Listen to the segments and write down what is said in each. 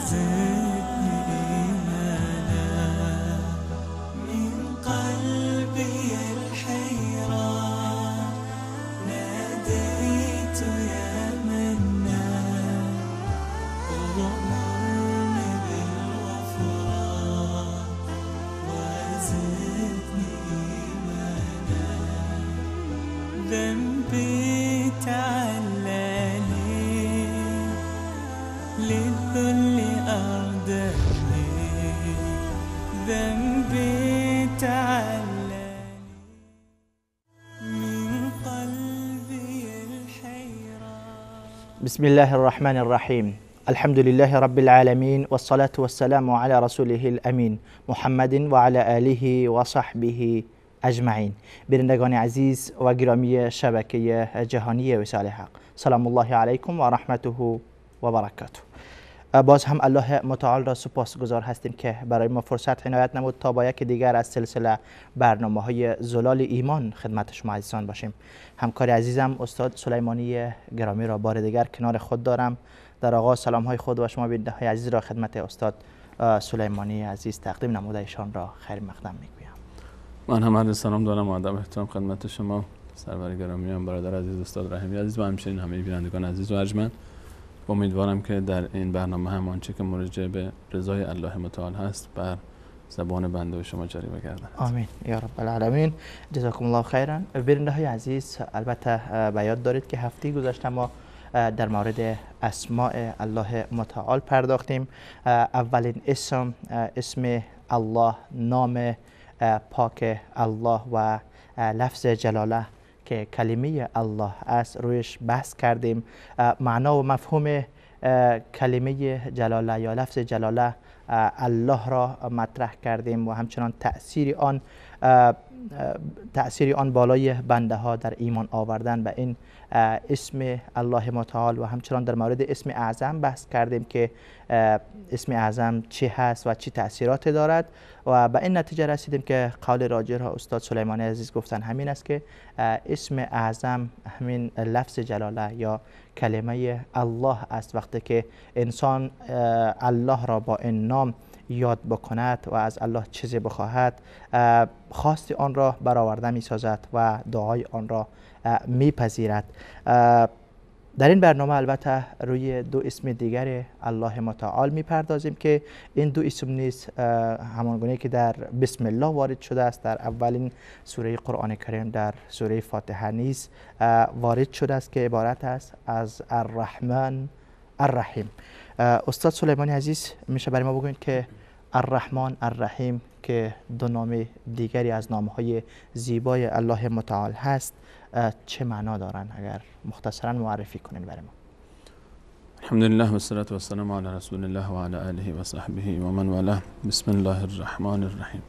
وزدني إيمانا من قلبي الحيران ناديت يا منان وأمرني بالغفران وزدني إيمانا ذنبي تعلاني للذل أردني ذنبي تعلاني من قلبي الحيران. بسم الله الرحمن الرحیم. الحمد لله رب العالمین و الصلاة والسلام على رسوله الامین محمد و علی آله و صحبه اجمعین. بینندگان عزیز و گرامی شبکه جهانی وصال حق، سلام الله علیکم و رحمته و برکاته. باز هم الله متعال را سپاسگزار هستیم که برای ما فرصت عنایت نمود تا با یک دیگر از سلسله برنامه‌های زلال ایمان خدمت شما عزیزان باشیم. همکار عزیزم استاد سلیمانی گرامی را بار دیگر کنار خود دارم. در آغاز سلام‌های خود و شما بیننده‌های عزیز را خدمت استاد سلیمانی عزیز تقدیم نموده ایشان را خیر مقدم می‌گویم. من هم عرض سلام دارم و ادب احترام خدمت شما سرور گرامی هم برادر عزیز استاد رحیمی عزیز و همچنین همه بینندگان عزیز و ارجمند. امیدوارم که در این برنامه هم آنچه که مرجع به رضای الله متعال هست بر زبان بنده و شما جاری بگردد. آمین یا رب العالمین. جزاکم الله خیرا. بیننده‌های عزیز، البته به یاد دارید که هفته گذشته ما در مورد اسماء الله متعال پرداختیم. اولین اسم الله، نام پاک الله و لفظ جلاله که کلمه الله است رویش بحث کردیم. معنا و مفهوم کلمه جلاله یا لفظ جلاله الله را مطرح کردیم و همچنان تأثیر آن بالای بنده ها در ایمان آوردن به این اسم الله متعال و همچنان در مورد اسم اعظم بحث کردیم که اسم اعظم چی هست و چی تأثیرات دارد و به این نتیجه رسیدیم که قول راجح را استاد سلیمانی عزیز گفتن همین است که اسم اعظم همین لفظ جلاله یا کلمه الله است. وقتی که انسان الله را با این نام یاد بکند و از الله چیزی بخواهد، خواست آن را برآورده می سازد و دعای آن را میپذیرد. در این برنامه البته روی دو اسم دیگر الله متعال میپردازیم که این دو اسم نیز همانگونه که در بسم الله وارد شده است در اولین سوره قرآن کریم در سوره فاتحه نیز وارد شده است که عبارت است از الرحمن الرحیم. استاد سلیمانی عزیز میشه برای ما بگویید که الرحمن الرحیم که دو نام دیگری از نامهای زیبای الله متعال هست چه معنا دارن؟ اگر مختصرا معرفی کنین برای ما. الحمدلله و الصلاة و السلام علی رسول الله و علی آله و صحبه و من والاه. بسم الله الرحمن الرحیم.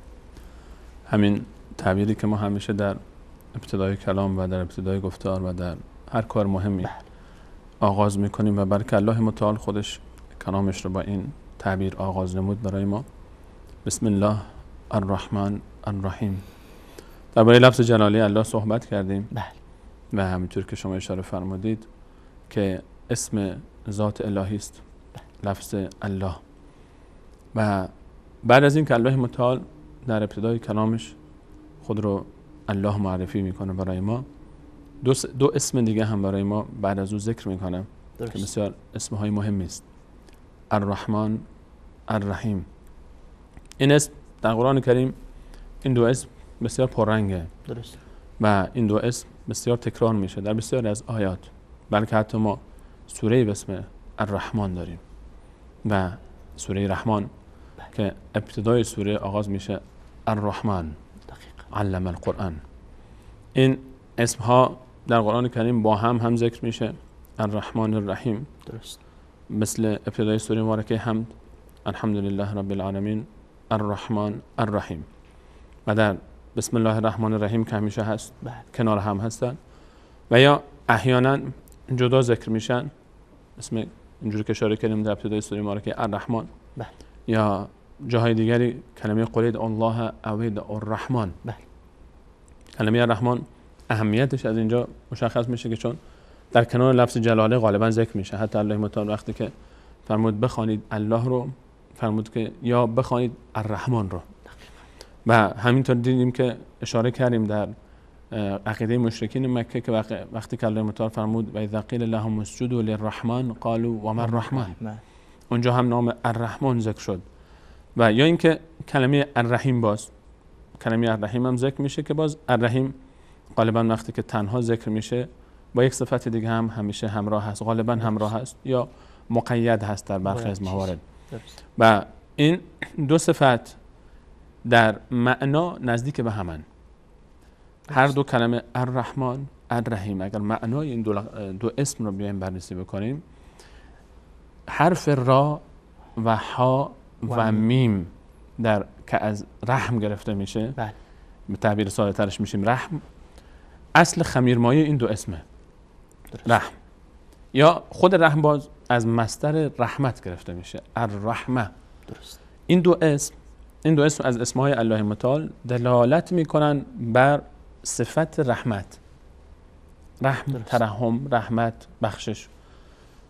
همین تعبیری که ما همیشه در ابتدای کلام و در ابتدای گفتار و در هر کار مهمی آغاز میکنیم و بلکه الله متعال خودش کلامش رو با این تعبیر آغاز نمود برای ما. بسم الله الرحمن الرحیم. درباره لفظ جلاله الله صحبت کردیم و همینطور که شما اشاره فرمودید که اسم ذات الهی است لفظ الله. و بعد از این که الله متعال در ابتدای کلامش خود رو الله معرفی میکنه برای ما، دو اسم دیگه هم برای ما بعد از او ذکر میکنه که بسیار اسمهای مهمی است. الرحمن الرحیم. این اسم در قرآن کریم این دو اسم بسیار پررنگه و این دو اسم بسیار تکرار میشه در بسیار از آیات، بلکه حتی ما سوره به اسم الرحمن داریم و سوره رحمان که ابتدای سوره آغاز میشه الرحمن علم القرآن. این اسم ها در قرآن کریم با هم ذکر میشه الرحمن الرحیم. درست. مثل ابتدای سوره مبارکه حمد الحمدلله رب العالمین الرحمن الرحیم و در بسم الله الرحمن الرحیم که همیشه هست کنار هم هستن و یا احیانا جدا ذکر میشن اسم اینجوری که اشاره کردیم در ابتدای سوره مبارکه الرحمن یا جاهای دیگری کلمه قلید الله اوید الرحمن. کلمه الرحمن اهمیتش از اینجا مشخص میشه که چون در کنار لفظ جلاله غالبا ذکر میشه. حتی الله متعال وقتی که فرمود بخوانید الله رو، فرمود که یا بخوانید الرحمن رو. و همینطور دیدیم که اشاره کردیم در عقیده مشرکین مکه که وقتی که الله متعال فرمود و اذا قیل لهم اسجدوا للرحمن قالوا وما الرحمن، اونجا هم نام الرحمن ذکر شد. و یا اینکه کلمه الرحیم، باز کلمه الرحیم هم ذکر میشه که باز الرحیم غالبا وقتی که تنها ذکر میشه با یک صفت دیگه هم همیشه همراه هست، غالبا همراه هست یا مقید هست در برخی از موارد. و این دو صفت در معنا نزدیک به همن. هر دو کلمه الرحمن الرحیم اگر معنای این دو اسم رو بیایم بررسی بکنیم، حرف را و ها و میم در که از رحم گرفته میشه، به تعبیر ساده ترش میشیم رحم، اصل خمیرمایه این دو اسمه. رحم یا خود رحم باز از مصدر رحمت گرفته میشه، الرحمه. درست. این دو اسم از اسمهای الله متعال دلالت میکنن بر صفت رحمت، رحم، درست. ترحم، رحمت، بخشش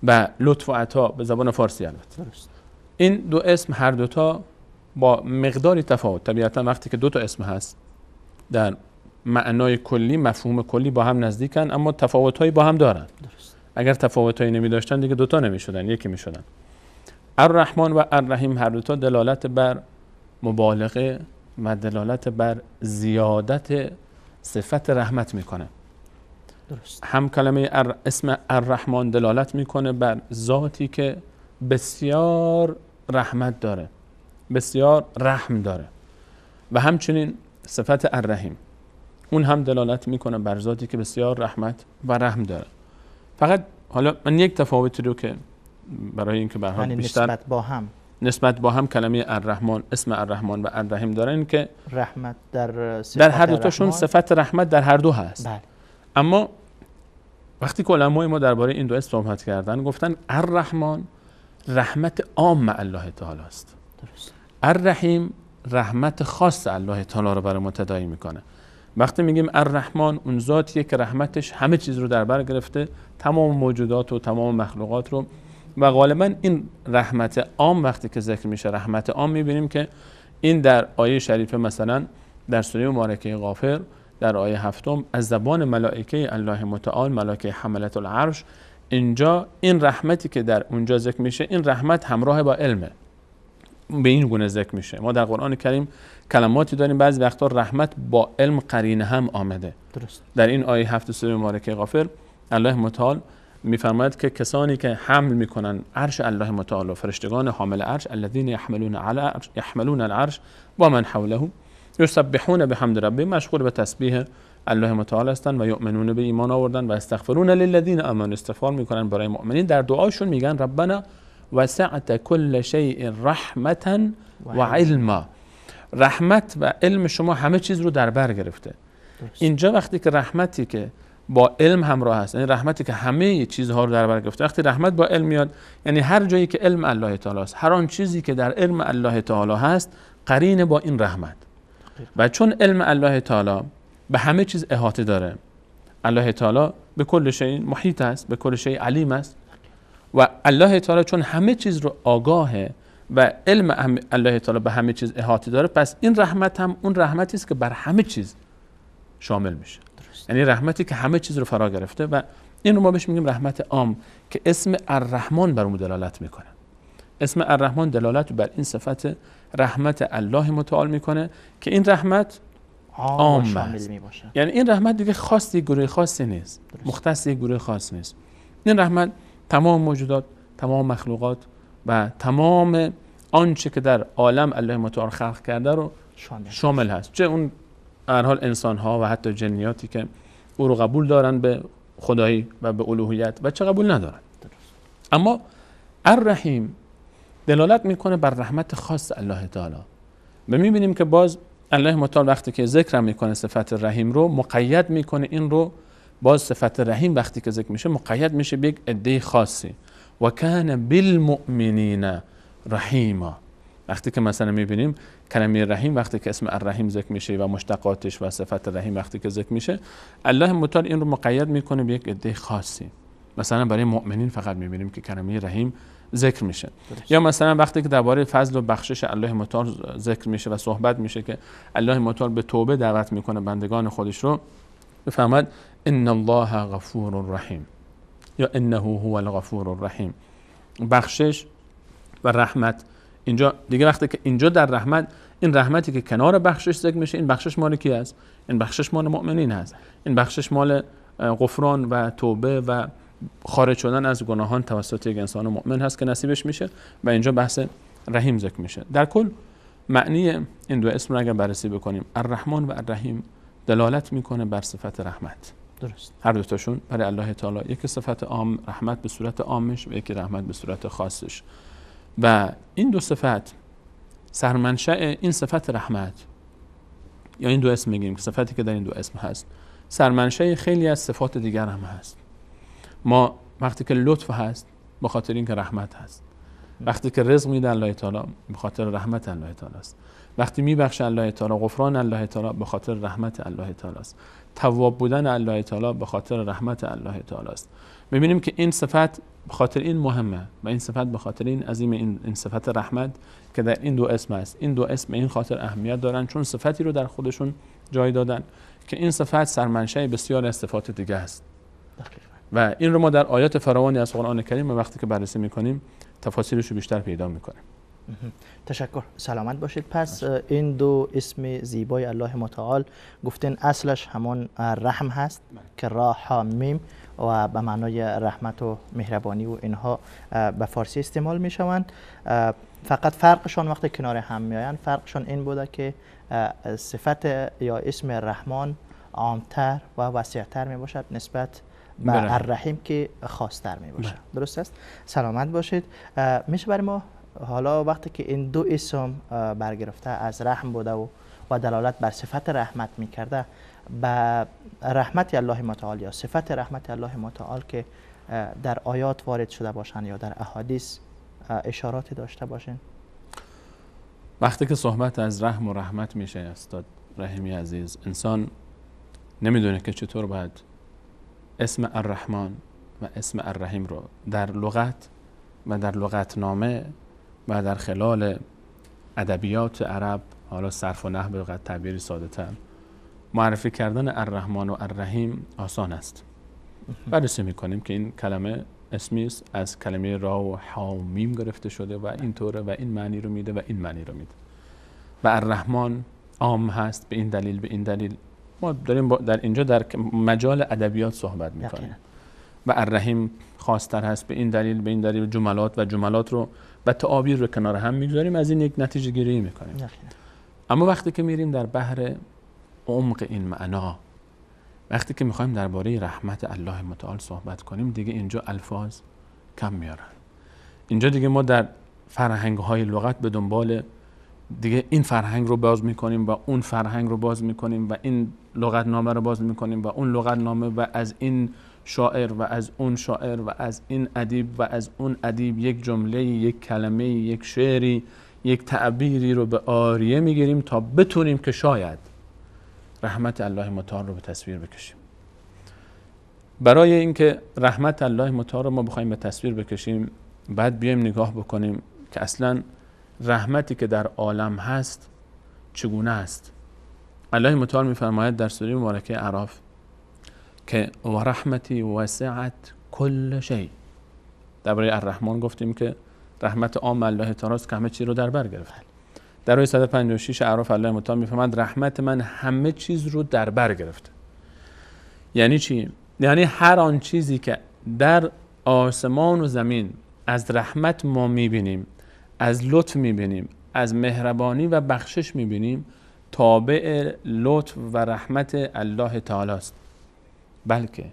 و لطف و عطا به زبان فارسی البته. درست. این دو اسم هر دوتا با مقداری تفاوت، طبیعتا وقتی که دو تا اسم هست در معنای کلی، مفهوم کلی با هم نزدیکن، اما تفاوت‌هایی با هم دارن. درست. اگر تفاوت‌هایی نمی داشتن دیگه دوتا نمی شدن، یکی می شدن. الرحمن و الرحیم هر دوتا دلالت بر مبالغه و دلالت بر زیادت صفت رحمت میکنه. درست. هم کلمه اسم الرحمن دلالت میکنه بر ذاتی که بسیار رحمت داره، بسیار رحم داره، و همچنین صفت الرحیم اون هم دلالت میکنه بر ذاتی که بسیار رحمت و رحم داره. فقط حالا من یک تفاوتی رو که برای اینکه به هر حال بیشتر نسبت با هم کلمه الرحمن، اسم الرحمن و الرحیم دارن که رحمت در هر دو تاشون صفت رحمت در هر دو هست. بله. اما وقتی که علمای ما درباره این دو اسم صحبت کردن گفتن الرحمن رحمت عام الله تعالی است. درست. الرحیم رحمت خاص الله تعالی رو برای ما تداعی میکنه. وقتی میگیم الرحمن اون ذاتیه که رحمتش همه چیز رو در بر گرفته، تمام موجودات و تمام مخلوقات رو، و غالبا این رحمت عام وقتی که ذکر میشه رحمت عام میبینیم که این در آیه شریفه مثلا در سوره مبارکه غافر در آیه 7 از زبان ملائکه الله متعال، ملائکه حملت العرش، اینجا این رحمتی که در اونجا ذکر میشه این رحمت همراه با علمه، به این گونه ذکر میشه. ما در قرآن کریم کلماتی داریم بعضی وقتا رحمت با علم قرینه هم آمده. درست. در این آیه 7 سوره مبارکه غافر الله متعال میفرماید که کسانی که حمل میکنن عرش الله متعال و فرشتگان حامل عرش، الذين يحملون العرش و من حوله یسبحون بحمد ربهم، مشغول به تسبیح الله متعال هستند و یؤمنون به ایمان آوردن و استغفرون للذین آمنوا، استغفار میکنن برای مؤمنین. در دعاشون میگن ربنا وسعت كل شيء رحمتا و علما، رحمت و علم شما همه چیز رو در بر گرفته. اینجا وقتی که رحمتی که با علم همراه هست، یعنی رحمتی که همه چیزها رو در بر گرفته، وقتی رحمت با علم میاد یعنی هر جایی که علم الله تعالی است، هر آن چیزی که در علم الله تعالی هست قرین با این رحمت. و چون علم الله تعالی به همه چیز احاطه داره، الله تعالی به کل شیء محیط است، به کل شیء علیم است، و الله تعالی چون همه چیز رو آگاهه و علم الله تعالی به همه چیز احاطه داره، پس این رحمت هم اون رحمتی است که بر همه چیز شامل میشه. یعنی رحمتی که همه چیز رو فرا گرفته، و این رو ما بهش میگیم رحمت عام که اسم الرحمن بر اون دلالت میکنه. اسم الرحمن دلالت بر این صفت رحمت الله متعال میکنه که این رحمت عام است. یعنی این رحمت دیگه خاص یک گروه خاصی نیست، مختص یک گروه خاص نیست. این رحمت تمام موجودات، تمام مخلوقات و تمام آنچه که در عالم الله متعال خلق کرده رو شامل هست، چه اون هر حال انسان ها و حتی جنیاتی که او رو قبول دارن به خدایی و به الوهیت و چه قبول ندارن. اما الرحیم دلالت میکنه بر رحمت خاص الله تعالی. و میبینیم که باز الله متعال وقتی که ذکر میکنه صفت رحیم رو مقید میکنه، این رو باز صفت رحیم وقتی که ذکر میشه مقید میشه به یک عده خاصی. و کان بالمؤمنین رحیما. وقتی که مثلا میبینیم کلمه رحیم وقتی که اسم الرحیم ذکر میشه و مشتقاتش و صفت رحیم وقتی که ذکر میشه، الله متعال این رو مقید میکنه به یک عده خاصی. مثلا برای مؤمنین فقط میبینیم که کلمه رحیم ذکر میشه. یا مثلا وقتی که درباره فضل و بخشش الله متعال ذکر میشه و صحبت میشه که الله متعال به توبه دعوت میکنه بندگان خودش رو، بفهمد ان الله غفور رحیم یا انه هو الغفور الرحیم. بخشش و رحمت اینجا دیگه، وقتی که اینجا در رحمت، این رحمتی که کنار بخشش ذکر میشه، این بخشش مال کی است؟ این بخشش مال مؤمنین هست. این بخشش مال غفران و توبه و خارج شدن از گناهان توسط یک انسان مؤمن هست که نصیبش میشه و اینجا بحث رحیم ذکر میشه. در کل معنی این دو اسم رو اگر بررسی بکنیم، الرحمن و الرحیم دلالت میکنه بر صفت رحمت. درست. هر دو تاشون برای الله تعالی، یکی صفت عام رحمت به صورت عامش و یکی رحمت به صورت خاصش. و این دو صفت سرمنشأ این صفت رحمت یا این دو اسم میگیم که صفتی که در این دو اسم هست سرمنشأ خیلی از صفات دیگر هم هست. ما وقتی که لطف هست به خاطر اینکه رحمت هست، وقتی که رزق میده الله تعالی به خاطر رحمت الله تعالی است، وقتی میبخشه الله تعالی، غفران الله تعالی به خاطر رحمت الله تعالی است، تواب بودن الله تعالی به خاطر رحمت الله تعالی است. میبینیم که این صفت به خاطر این مهمه و این صفت به خاطر این عظیم، این صفت رحمت که در این دو اسم است. این دو اسم این خاطر اهمیت دارن چون صفتی رو در خودشون جای دادن که این صفت سرمنشأ بسیار از صفات دیگه است. و این رو ما در آیات فراوانی از قرآن کریم وقتی که بررسی میکنیم تفاصیلش رو بیشتر پیدا میکنیم. تشکر، سلامت باشید. پس این دو اسم زیبای الله متعال گفتین اصلش همون رحم هست که را ها میم و به معنای رحمت و مهربانی و اینها به فارسی استعمال می شوند. فقط فرقشان وقتی کنار هم می آیند، فرقشان این بوده که صفت یا اسم رحمان عامتر و وسیعتر می باشد نسبت به الرحیم که خاصتر می باشد. درست است؟ سلامت باشید. میشه برای ما حالا وقتی که این دو اسم برگرفته از رحم بوده و دلالت بر صفت رحمت می کرده، به رحمت الله متعال یا صفت رحمت الله متعال که در آیات وارد شده باشند یا در احادیث اشاراتی داشته باشین؟ وقتی که صحبت از رحم و رحمت میشه استاد رحیمی عزیز، انسان نمیدونه که چطور باید اسم الرحمن و اسم الرحیم رو در لغت و در لغتنامه و در خلال ادبیات عرب، حالا صرف و نحو به لغت تعبیری ساده تر، معرفی کردن الرحمن و الرحیم آسان است. بررسی میکنیم که این کلمه اسمی است، از کلمه را و ها و میم گرفته شده و این طوره و این معنی رو میده و این معنی رو میده. و الرحمن عام هست به این دلیل، به این دلیل. ما داریم در اینجا در مجال ادبیات صحبت میکنیم. و الرحیم خاصتر هست به این دلیل، به این دلیل. جملات رو و تعابیر رو کنار هم میگذاریم، از این یک نتیجه گیری میکنیم. اما وقتی که میریم در بحر عمق این معنا، وقتی که میخوایم درباره رحمت الله متعال صحبت کنیم، دیگه اینجا الفاظ کم میارن. اینجا دیگه ما در فرهنگ های لغت به دنبال دیگه این فرهنگ رو باز میکنیم و اون فرهنگ رو باز میکنیم و این لغتنامه رو باز میکنیم و اون لغتنامه و از این شاعر و از اون شاعر و از این ادیب و از اون ادیب یک جمله، یک کلمه، یک شعری، یک تعبیری رو به آریه میگیریم تا بتونیم که شاید رحمت الله متعال رو به تصویر بکشیم. برای اینکه رحمت الله متعال رو ما بخوایم به تصویر بکشیم، بعد بیایم نگاه بکنیم که اصلا رحمتی که در عالم هست چگونه است. الله متعال میفرماید در سوره مبارکه اعراف که و رحمتی وسعت کل شیء. درباره الرحمن گفتیم که رحمت عام الله تعالی است که همه چیز رو در بر گرفته. در آیه 156 اعراف الله متعال میفرماید رحمت من همه چیز رو در بر گرفته. یعنی چی؟ یعنی هر آن چیزی که در آسمان و زمین از رحمت ما میبینیم، از لطف میبینیم، از مهربانی و بخشش میبینیم، تابع لطف و رحمت الله تعالی است. بلکه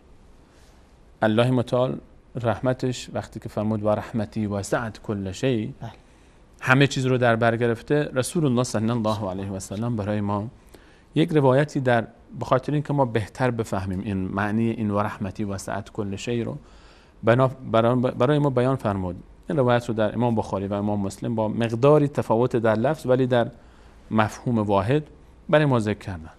الله متعال رحمتش وقتی که فرمود و رحمتی وسعت کل شیء، همه چیز رو در بر گرفته، رسول الله صلی الله علیه و سلم برای ما یک روایتی در بخاطر اینکه ما بهتر بفهمیم این معنی این و رحمتی وسعت کل شیء رو برای ما بیان فرمود. این روایت رو در امام بخاری و امام مسلم با مقداری تفاوت در لفظ ولی در مفهوم واحد برای ما ذکر کردن.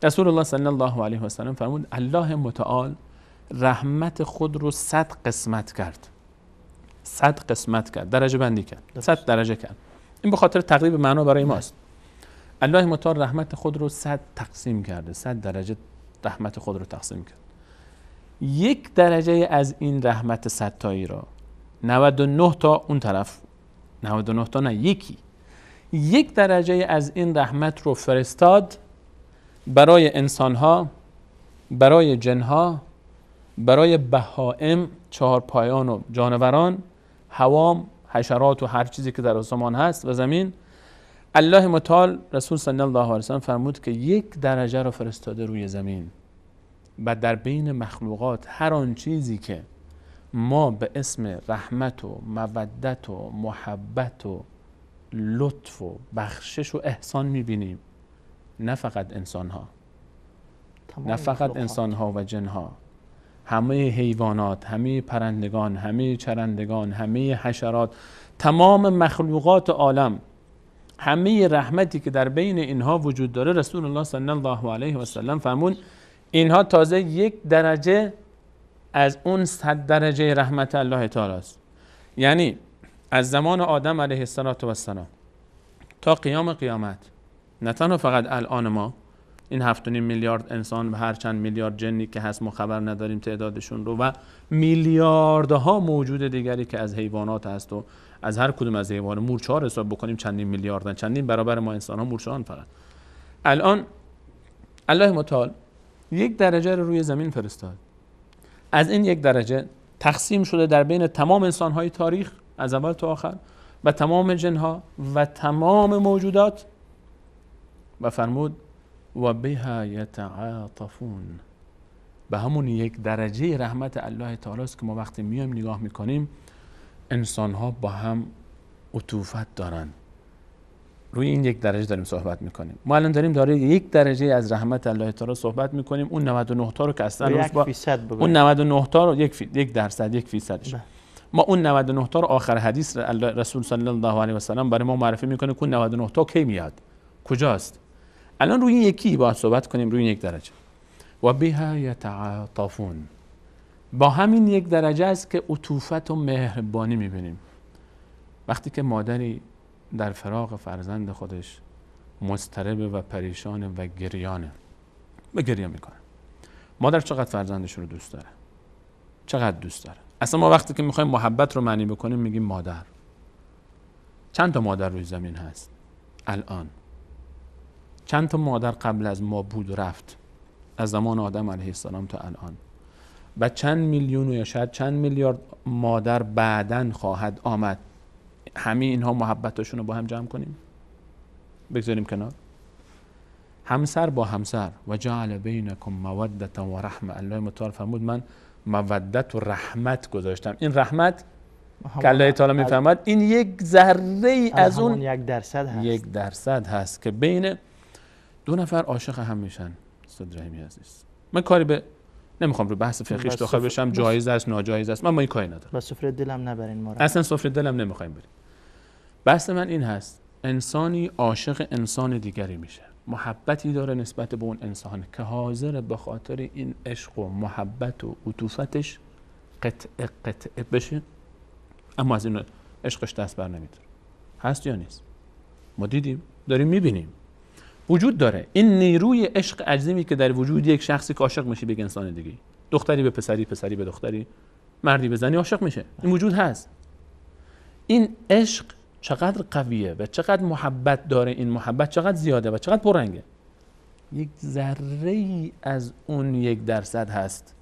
رسول الله صلی الله علیه و سلم فرمود الله متعال رحمت خود رو 100 قسمت کرد. 100 قسمت کرد، درجه بندی کرد، 100 درجه کرد. این به خاطر تقریب معنا برای ماست. الله متعال رحمت خود رو 100 تقسیم کرده، 100 درجه رحمت خود رو تقسیم کرد. یک درجه از این رحمت 100 تایی را 99 تا اون طرف، 99 تا نه، یک درجه از این رحمت رو فرستاد برای انسانها، برای جنها، برای بهائم، چهارپایان و جانوران، حوام، حشرات و هر چیزی که در آسمان هست و زمین. الله متعال رسول صلی الله علیه و سلم فرمود که یک درجه رو فرستاده روی زمین و در بین مخلوقات هر آن چیزی که ما به اسم رحمت و مودت و محبت و لطف و بخشش و احسان میبینیم، نه فقط انسانها، نه فقط انسانها و جنها، همه حیوانات، همه پرندگان، همه چرندگان، همه حشرات، تمام مخلوقات عالم، همه رحمتی که در بین اینها وجود داره، رسول الله صلی الله علیه و سلم فرمود اینها تازه یک درجه از اون 100 درجه رحمت الله تعالی است. یعنی از زمان آدم علیه السلام تا قیام قیامت، نه تنها فقط الان ما این 7.5 میلیارد انسان و هر چند میلیارد جنی که هست ما خبر نداریم تعدادشون رو، و میلیاردها موجود دیگری که از حیوانات هست و از هر کدوم از حیوان مورچه‌ها حساب بکنیم چندین میلیاردن، چندین برابر ما انسان ها مورچه‌ان. فقط الان الله متعال یک درجه رو روی زمین فرستاد. از این یک درجه تقسیم شده در بین تمام انسان های تاریخ از اول تا آخر و تمام جنها و تمام موجودات و فرمود و بها یتعاطفون. به همون یک درجه رحمت الله تعالی است که ما وقتی میایم نگاه میکنیم انسان ها با هم عطوفت دارن. روی این یک درجه داریم صحبت میکنیم. ما الان داریم یک درجه از رحمت الله تعالی صحبت میکنیم. اون 99 تا رو که اصلا اون 99 تا رو 1%، 1%ش ما اون 99 تا رو آخر حدیث رسول صلی الله علیه و سلم برای ما معرفی میکنه که اون 99 تا کی میاد، کجاست. الان روی یکی باید صحبت کنیم، روی یک درجه. و بها یتعاطفون. با همین یک درجه است که عطوفت و مهربانی میبینیم. وقتی که مادری در فراق فرزند خودش مضطرب و پریشان و گریانه و گریه میکنه، مادر چقدر فرزندش رو دوست داره، چقدر دوست داره. اصلا ما وقتی که میخوایم محبت رو معنی بکنیم میگیم مادر. چند تا مادر روی زمین هست الان؟ چند تا مادر قبل از ما بود و رفت، از زمان آدم علیه السلام تا الان؟ و چند میلیون یا شاید چند میلیارد مادر بعدن خواهد آمد. همه اینها محبتاشون رو با هم جمع کنیم، بگذاریم کنار. همسر با همسر، و جعل بینکم مودة و رحمه. الله متعال فرمود من مودت و رحمت گذاشتم. این رحمت که الله تعالی میفرماد این یک ذره از اون 1% هست که بین دو نفر عاشق هم میشن. استاد رحیمی عزیز، من کاری به نمیخوام رو بحث فقهیش داخل بشم، جایز است ناجایز است، من با این کاری ندارم. با سفره دلم نبرین ما را. اصلا سفره دلم نمیخوایم بریم. بحث من این هست انسانی عاشق انسان دیگری میشه، محبتی داره نسبت به اون انسان که حاضر به خاطر این عشق و محبت و عطوفتش قطعه بشه، اما از این عشقش دست بر نمیداره. هست یا نیست؟ ما دیدیم، داریم میبینیم، وجود داره. این نیروی عشق عظیمی که در وجود یک شخصی که عاشق میشه به انسان دیگه، دختری به پسری، پسری به دختری، مردی به زنی عاشق میشه، این وجود هست. این عشق چقدر قویه و چقدر محبت داره، این محبت چقدر زیاده و چقدر پررنگه. یک ذره از اون 1% هست،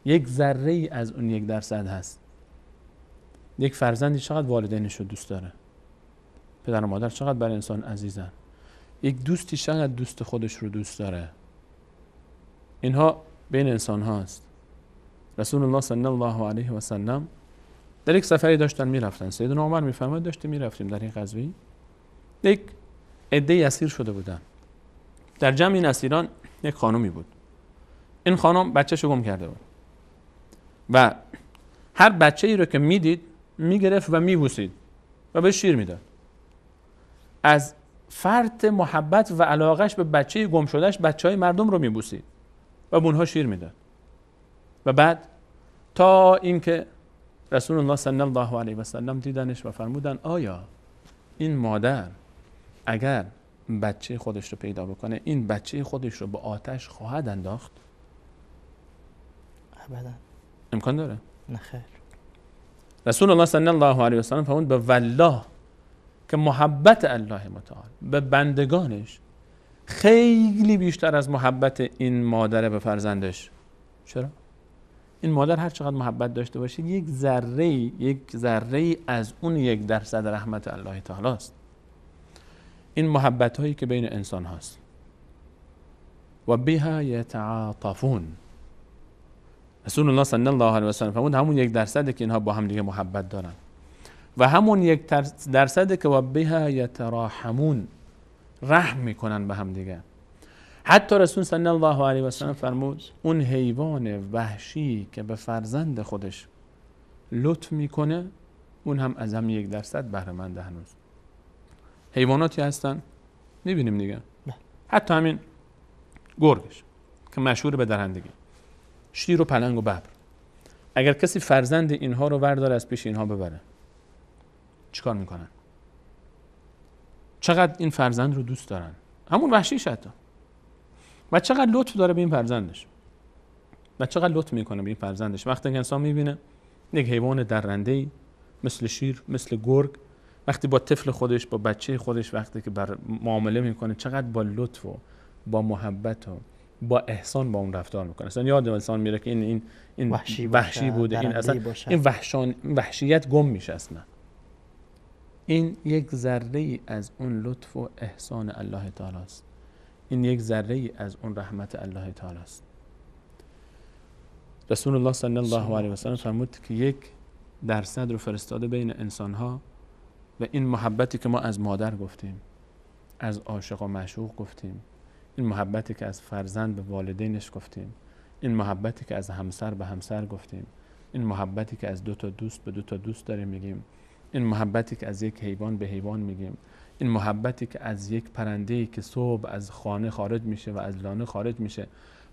یک ذره از اون 1% هست. یک فرزندی چقدر والدینش رو دوست داره، پدر و مادر چقدر برای انسان عزیزن، یک دوستی چقدر دوست خودش رو دوست داره. اینها بین انسان هاست. رسول الله صلی الله علیه و سلم در یک سفری داشتن میرفتن، سیدنا عمر میفرماید داشتیم میرفتیم در این غزوه، یک عده اسیر شده بودن. در جمع این اسیران یک خانومی بود. این خانم بچه‌شو گم کرده بود و هر بچه‌ای رو که میدید میگرفت و میبوسید و به شیر میداد. از فرط محبت و علاقش به بچه گم شدهش بچهای مردم رو میبوسید و به اونها شیر میداد. و بعد تا اینکه رسول الله صلی الله علیه و سلم دیدنش و فرمودن آیا این مادر اگر بچه خودش رو پیدا بکنه این بچه خودش رو به آتش خواهد انداخت؟ ابدا. امکان داره؟ نه خیر. رسول الله صلی الله علیه و سلم فرمود به والله که محبت الله متعال به بندگانش خیلی بیشتر از محبت این مادر به فرزندش. چرا؟ این مادر هر چقدر محبت داشته باشه یک ذره از اون 1% رحمت الله تعالی است. این محبت هایی که بین انسان هاست و بها یتعاطفون. رسول الله صلی الله علیه و سلم فرمود همون 1% که اینها با هم دیگه محبت دارن و همون 1% که و بها یتراحمون، رحم میکنن به هم دیگه. حتی رسول صلی الله علیه و سلم فرمود اون حیوان وحشی که به فرزند خودش لطف میکنه اون هم از هم 1% بهره منده. هنوز حیواناتی هستن میبینیم دیگه، حتی همین گرگش که مشهور به درندگی، شیر و پلنگ و ببر، اگر کسی فرزند اینها رو ورداره از پیش اینها ببره چیکار میکنن؟ چقدر این فرزند رو دوست دارن، همون وحشیش حتی، و چقدر لطف داره به این فرزندش و چقدر لطف میکنه به این فرزندش. وقتی که انسان میبینه یک حیوان درنده‌ای مثل شیر، مثل گرگ، وقتی با طفل خودش، با بچه خودش وقتی که معامله میکنه چقدر با لطف و با محبت و با احسان با اون رفتار میکنه. اصلا یاد انسان میره که این وحشی بوده، این اصلا این وحشیت گم میشه. اصلا این یک ذره از اون لطف و احسان الله تعالی است، این یک ذره از اون رحمت الله تعالی است. رسول الله صلی الله علیه و سلم فرمود که 1% رو فرستاده بین انسان ها و این محبتی که ما از مادر گفتیم، از عاشق و معشوق گفتیم، این محبتی که از فرزند به والدینش گفتیم، این محبتی که از همسر به همسر گفتیم، این محبتی که از 2 تا دوست به 2 تا دوست داریم میگیم، این محبتی که از یک حیوان به حیوان میگیم، این محبتی که از یک پرنده‌ای که صبح از خانه خارج میشه و از لانه خارج میشه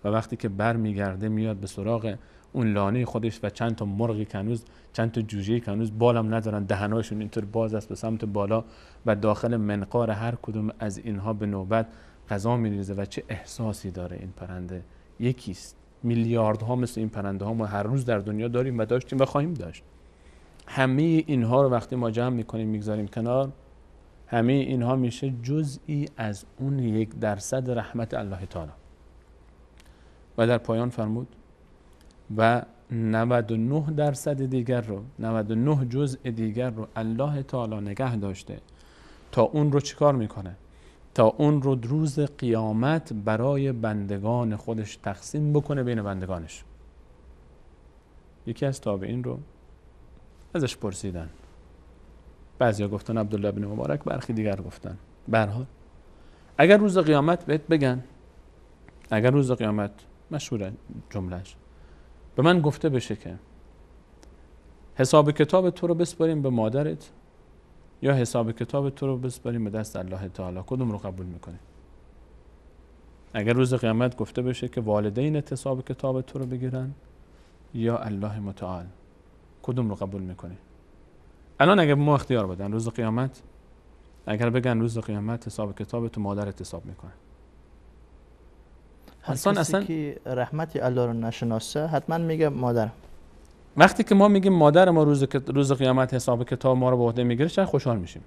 و وقتی که بر میگرده میاد به سراغ اون لانه خودش و چند تا مرغی که هنوز، چند تا جوجه‌ای که هنوز بالم ندارن، دهناشون اینطور باز است به سمت بالا و داخل منقار هر کدوم از اینها به نوبت غذا میریزه و چه احساسی داره این پرنده. یکیست، میلیاردها مثل این پرنده ها ما هر روز در دنیا داریم و داشتیم و خواهیم داشت. همه اینها رو وقتی ما جمع میکنیم میگذاریم کنار، همه اینها میشه جزئی از اون 1% رحمت الله تعالی. و در پایان فرمود و 99% دیگر رو، 99 جزء دیگر رو الله تعالی نگه داشته تا اون رو چیکار میکنه؟ تا اون رو روز قیامت برای بندگان خودش تقسیم بکنه بین بندگانش. یکی از تابعین رو ازش پرسیدن، بعضیا گفتن عبدالله بن مبارک، برخی دیگر گفتن به هر حال اگر روز قیامت بهت بگن، اگر روز قیامت، مشهوره جملهش، به من گفته بشه که حساب کتاب تو رو بسپاریم به مادرت یا حساب کتاب تو رو بسپاریم به دست الله تعالی، کدوم رو قبول میکنی؟ اگر روز قیامت گفته بشه که والدینت حساب کتاب تو رو بگیرن یا الله متعال، کدوم رو قبول میکنی؟ الان اگر ما اختیار بدن روز قیامت، اگر بگن روز قیامت حساب کتاب تو مادرت حساب میکنه، اصلا که رحمت الله رو نشناسه حتما میگه مادرم. وقتی که ما میگیم مادر ما روز قیامت حساب کتاب ما رو به عهده میگیره چقدر خوشحال میشیم.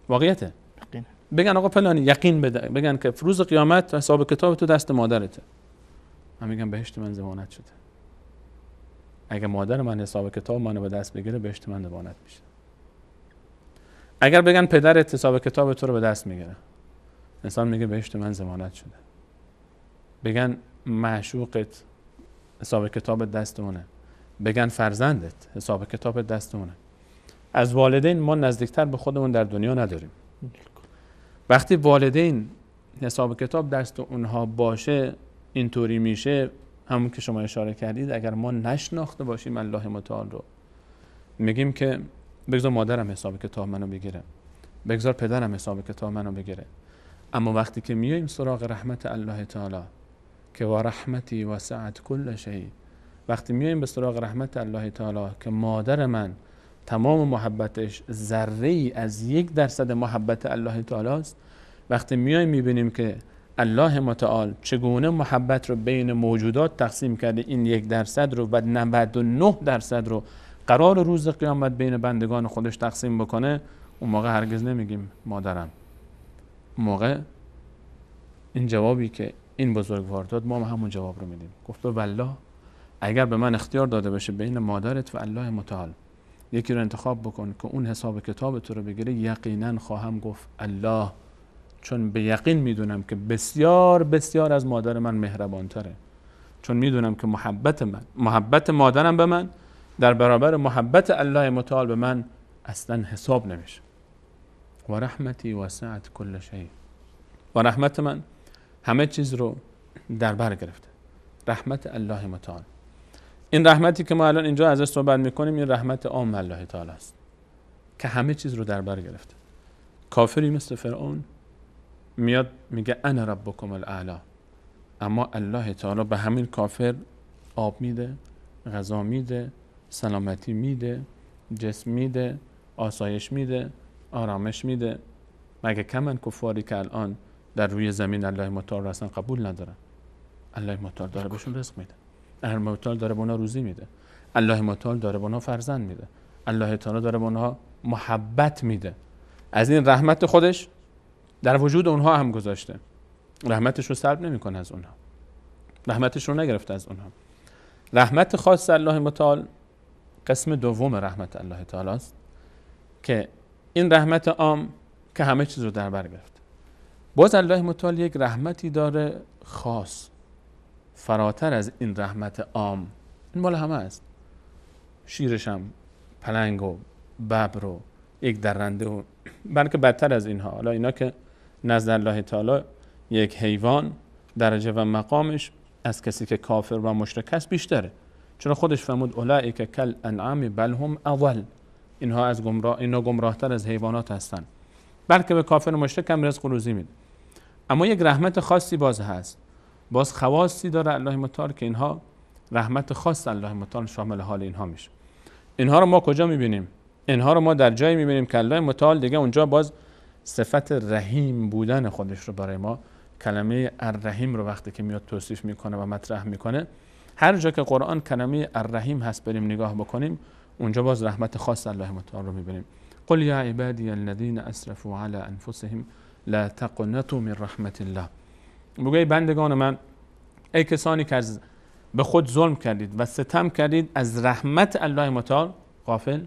واقعیته. بگن آقا فلانی یقین بده، بگن که روز قیامت حساب کتاب تو دست مادرته، من میگم بهشت من ضمانت شده. اگر مادر من حساب کتاب منو به دست بگیره بهشت من ضمانت میشه. اگر بگن پدرت حساب کتاب تو رو به دست میگیره، انسان میگه بهشت من ضمانت شده. بگن معشوقت حساب کتاب دست اونه، بگن فرزندت حساب کتاب دست اونه. از والدین ما نزدیکتر به خودمون در دنیا نداریم. وقتی والدین حساب کتاب دست اونها باشه اینطوری میشه، همون که شما اشاره کردید، اگر ما نشناخته باشیم الله متعال رو، میگیم که بگذار مادرم حساب کتاب منو بگیره، بگذار پدرم حساب کتاب منو بگیره. اما وقتی که میایم سراغ رحمت الله تعالی که و رحمتی وسعت کل شیء، وقتی میایم به سراغ رحمت الله تعالی که مادر من تمام محبتش ذره‌ای از 1% محبت الله تعالی است، وقتی میایم میبینیم که الله متعال چگونه محبت رو بین موجودات تقسیم کرده، این 1% رو و 99% رو قرار روز قیامت بین بندگان خودش تقسیم بکنه، اون موقع هرگز نمیگیم مادرم. اون موقع این جوابی که این بزرگوار داد ما همون جواب رو میدیم. گفت والله اگر به من اختیار داده بشه بین مادرت و الله متعال یکی رو انتخاب بکن که اون حساب کتاب تو رو بگیره، یقینا خواهم گفت الله، چون به یقین میدونم که بسیار بسیار از مادر من مهربان تره، چون میدونم که محبت مادرم به من در برابر محبت الله متعال به من اصلا حساب نمیشه. و رحمتی وسعت کل شیء، و رحمت من همه چیز رو در بر گرفته. رحمت الله متعال، این رحمتی که ما الان اینجا ازش صحبت میکنیم، این رحمت عام الله تعالی است که همه چیز رو در بر گرفته. کافری مثل فرعون میاد میگه انا ربکم الاعلی، اما الله تعالی به همین کافر آب میده، غذا میده، سلامتی میده، جسم میده، آسایش میده، آرامش میده. مگه کمن کفاری که الان در روی زمین الله متعال اصلا قبول ندارن؟ الله متعال داره بهشون رزق میده، الله متعال داره به اونها روزی میده، الله متعال داره به اونها فرزند میده، الله تعالی داره به اونها محبت میده. از این رحمت خودش در وجود اونها هم گذاشته، رحمتش رو سلب نمیکنه از اونها، رحمتش رو نگرفته از اونها. رحمت خاص الله متعال قسم دوم رحمت الله تعالی است که این رحمت عام که همه چیز رو در بر گرفته. باز الله متعال یک رحمتی داره خاص فراتر از این رحمت عام، این مال همه است. شیرش هم پلنگ و ببر و یک درنده و بلکه بدتر از اینها. حالا اینا که نزد الله تعالی یک حیوان درجه و مقامش از کسی که کافر و مشرک است بیشتره، چون خودش فرمود اولئک کل انعام بل هم اضل، اینها گمراهتر از حیوانات هستند، بلکه به کافر و مشرک هم رزق و روزی میده. اما یک رحمت خاصی باز هست، باز خواصی داره الله متعال که اینها رحمت خاص الله متعال شامل حال اینها میشه. اینها رو ما کجا میبینیم؟ اینها رو ما در جایی میبینیم که الله متعال دیگه اونجا باز صفت رحیم بودن خودش رو برای ما، کلمه الرحیم رو وقتی که میاد توصیف میکنه و مطرح میکنه، هر جا که قرآن کلمه الرحیم هست بریم نگاه بکنیم، اونجا باز رحمت خاص الله متعال رو میبینیم. قل یا عبادی الذین اسرفوا علی انفسهم لا تقنطوا من رحمت الله. بگوی بندگان من، ای کسانی که به خود ظلم کردید و ستم کردید، از رحمت الله متعال غافل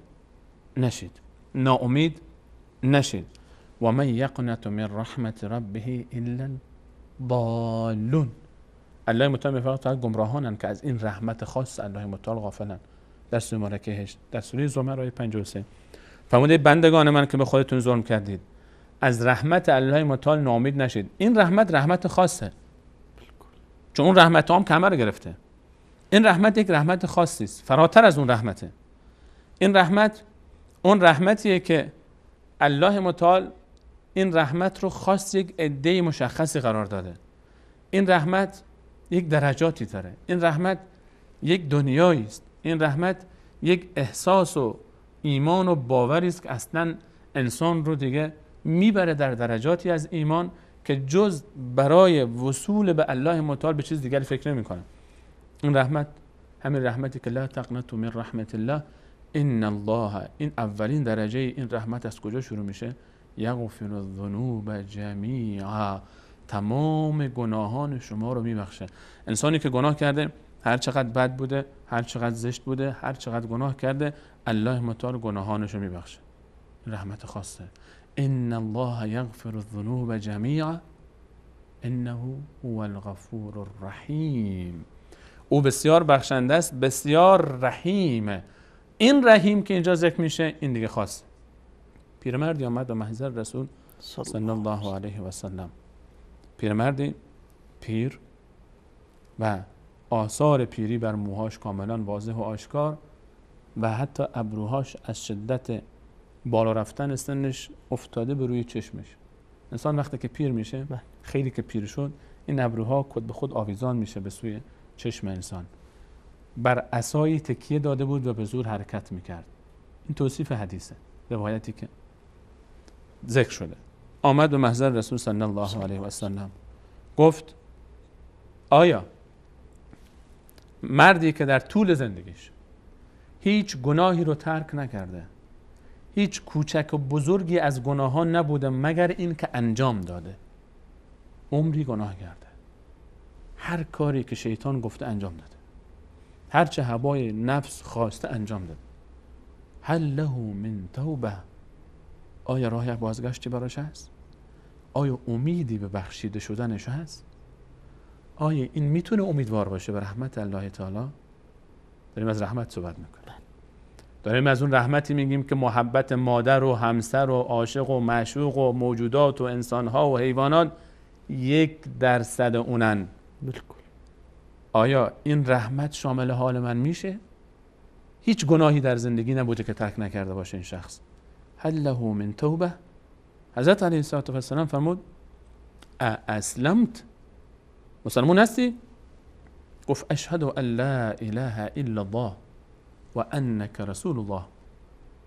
نشید، ناامید نشید. و من یقنط من رحمت ربه الا الضالون. الله متعال میفرماید گمراهانن که از این رحمت خاص الله متعال غافلن. در سوره مبارکه 8 در سوره زمر آیه 53 فرموده بندگان من که به خودتون ظلم کردید، از رحمت الله متعال ناامید نشید. این رحمت خاصه، چون اون رحمت عام همه رو گرفته. این رحمت یک رحمت خاصی است، فراتر از اون رحمته. این رحمت اون رحمتیه که الله متعال این رحمت رو خاص یک عده مشخصی قرار داده. این رحمت یک درجاتی داره، این رحمت یک دنیایی است، این رحمت یک احساس و ایمان و باوری است که اصلا انسان رو دیگه میبره در درجاتی از ایمان که جز برای وصول به الله متعال به چیز دیگری فکر نمی‌کنه. این رحمت همین رحمتی که لا تقنطوا من رحمت الله ان الله، این اولین درجه این رحمت از کجا شروع میشه؟ یغفر الذنوب جمیعا، تمام گناهان شما رو میبخشه. انسانی که گناه کرده، هر چقدر بد بوده، هر چقدر زشت بوده، هر چقدر گناه کرده، الله متعال گناهانش رو میبخشه. رحمت خاصه. ان الله یغفر الذنوب جمیعا انه هو الغفور الرحیم. او بسیار بخشنده است، بسیار رحیمه. این رحیم که اینجا ذکر میشه این دیگه خاصه. پیرمردی آمد به محضر رسول صلی الله علیه و سلم. پیرمردی پیر و آثار پیری بر موهاش کاملا واضح و آشکار و حتی ابروهاش از شدت بالا رفتن سنش افتاده به روی چشمش. انسان وقتی که پیر میشه، خیلی که پیر شد، این ابروها خود به خود آویزان میشه به سوی چشم انسان. بر عصای تکیه داده بود و به زور حرکت میکرد. این توصیف حدیثه، روایتی که ذکر شده. آمد به محضر رسول صلی الله علیه و سلم گفت آیا مردی که در طول زندگیش هیچ گناهی رو ترک نکرده، هیچ کوچک و بزرگی از گناهان نبوده مگر این که انجام داده، عمری گناه کرده، هر کاری که شیطان گفته انجام داده، هر چه هوای نفس خواسته انجام داده، هل له من توبه، آیا راه بازگشتی براش هست؟ آیا امیدی به بخشیده شدنش هست؟ آیا این میتونه امیدوار باشه به رحمت الله تعالی؟ داریم از رحمت صحبت میکنیم، داریم از اون رحمتی میگیم که محبت مادر و همسر و عاشق و معشوق و موجودات و انسانها و حیوانات 1% اونن. بالکل. آیا این رحمت شامل حال من میشه؟ هیچ گناهی در زندگی نبوده که ترک نکرده باشه این شخص. هل له من توبه؟ حضرت علیه السلام فرمود اسلمت؟ مسلمون هستی؟ گفت اشهد ان لا اله الا الله و انک رسول الله،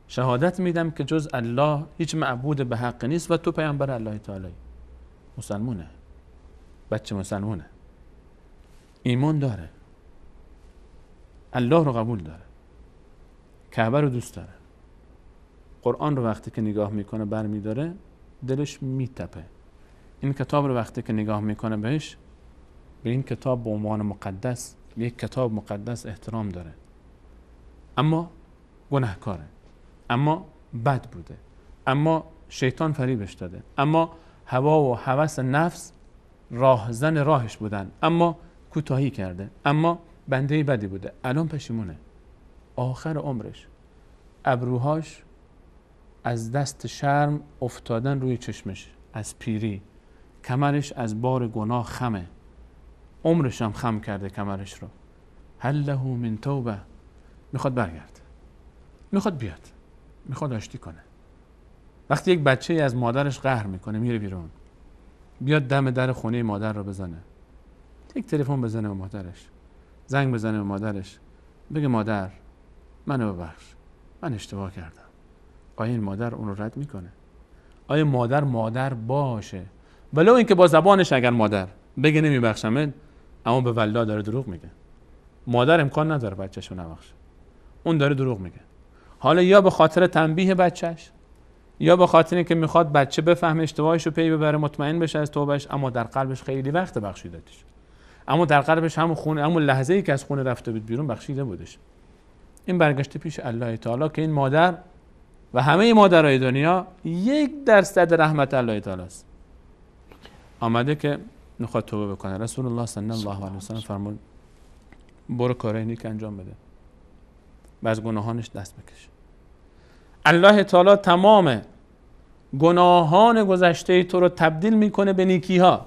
شهادت میدم که جز الله هیچ معبود به حق نیست و تو پیامبر الله تعالی. مسلمونه، بچه مسلمونه، ایمان داره، الله رو قبول داره، کعبه رو دوست داره، قرآن رو وقتی که نگاه میکنه برمیداره دلش میتپه، این کتاب رو وقتی که نگاه میکنه بهش، به این کتاب به عنوان مقدس، یک کتاب مقدس احترام داره، اما گناهکاره، اما بد بوده، اما شیطان فریبش داده، اما هوا و هوس نفس راهزن راهش بودن، اما کوتاهی کرده، اما بنده بدی بوده، الان پشیمونه، آخر عمرش ابروهاش از دست شرم افتادن روی چشمش از پیری، کمرش از بار گناه خمه، عمرش هم خم کرده کمرش رو. هل له من توبه؟ میخواد برگرده، میخواد بیاد، میخواد آشتی کنه. وقتی یک بچه از مادرش قهر میکنه میره بیرون، بیاد دم در خونه مادر رو بزنه، یک تلفن بزنه به مادرش، زنگ بزنه به مادرش، بگه مادر منو ببخش، من اشتباه کردم. آیا این مادر اون رو رد میکنه؟ آیا مادر باشه ولو اینکه با زبانش اگر مادر بگه نمیبخشمت، اما به والله داره دروغ میگه. مادر امکان نداره بچه‌شو نبخشه، اون داره دروغ میگه. حالا یا به خاطر تنبیه بچهش، یا به خاطر اینکه میخواد بچه بفهمه اشتباهش رو پی ببره، مطمئن بشه از توبهش، اما در قلبش خیلی وقت بخشیدتش، اما در قلبش همون لحظه ای که از خونه رفته بود بیرون بخشیده بودش. این برگشته پیش الله تعالی که این مادر و همه مادرای دنیا 1% رحمت الله تعالی است. آمده که میخواد توبه بکنه. رسول الله صلی الله علیه و سلم فرمود برو کارای نیک انجام بده و از گناهانش دست بکش. الله تعالی تمام گناهان گذشته تو رو تبدیل میکنه به نیکی ها.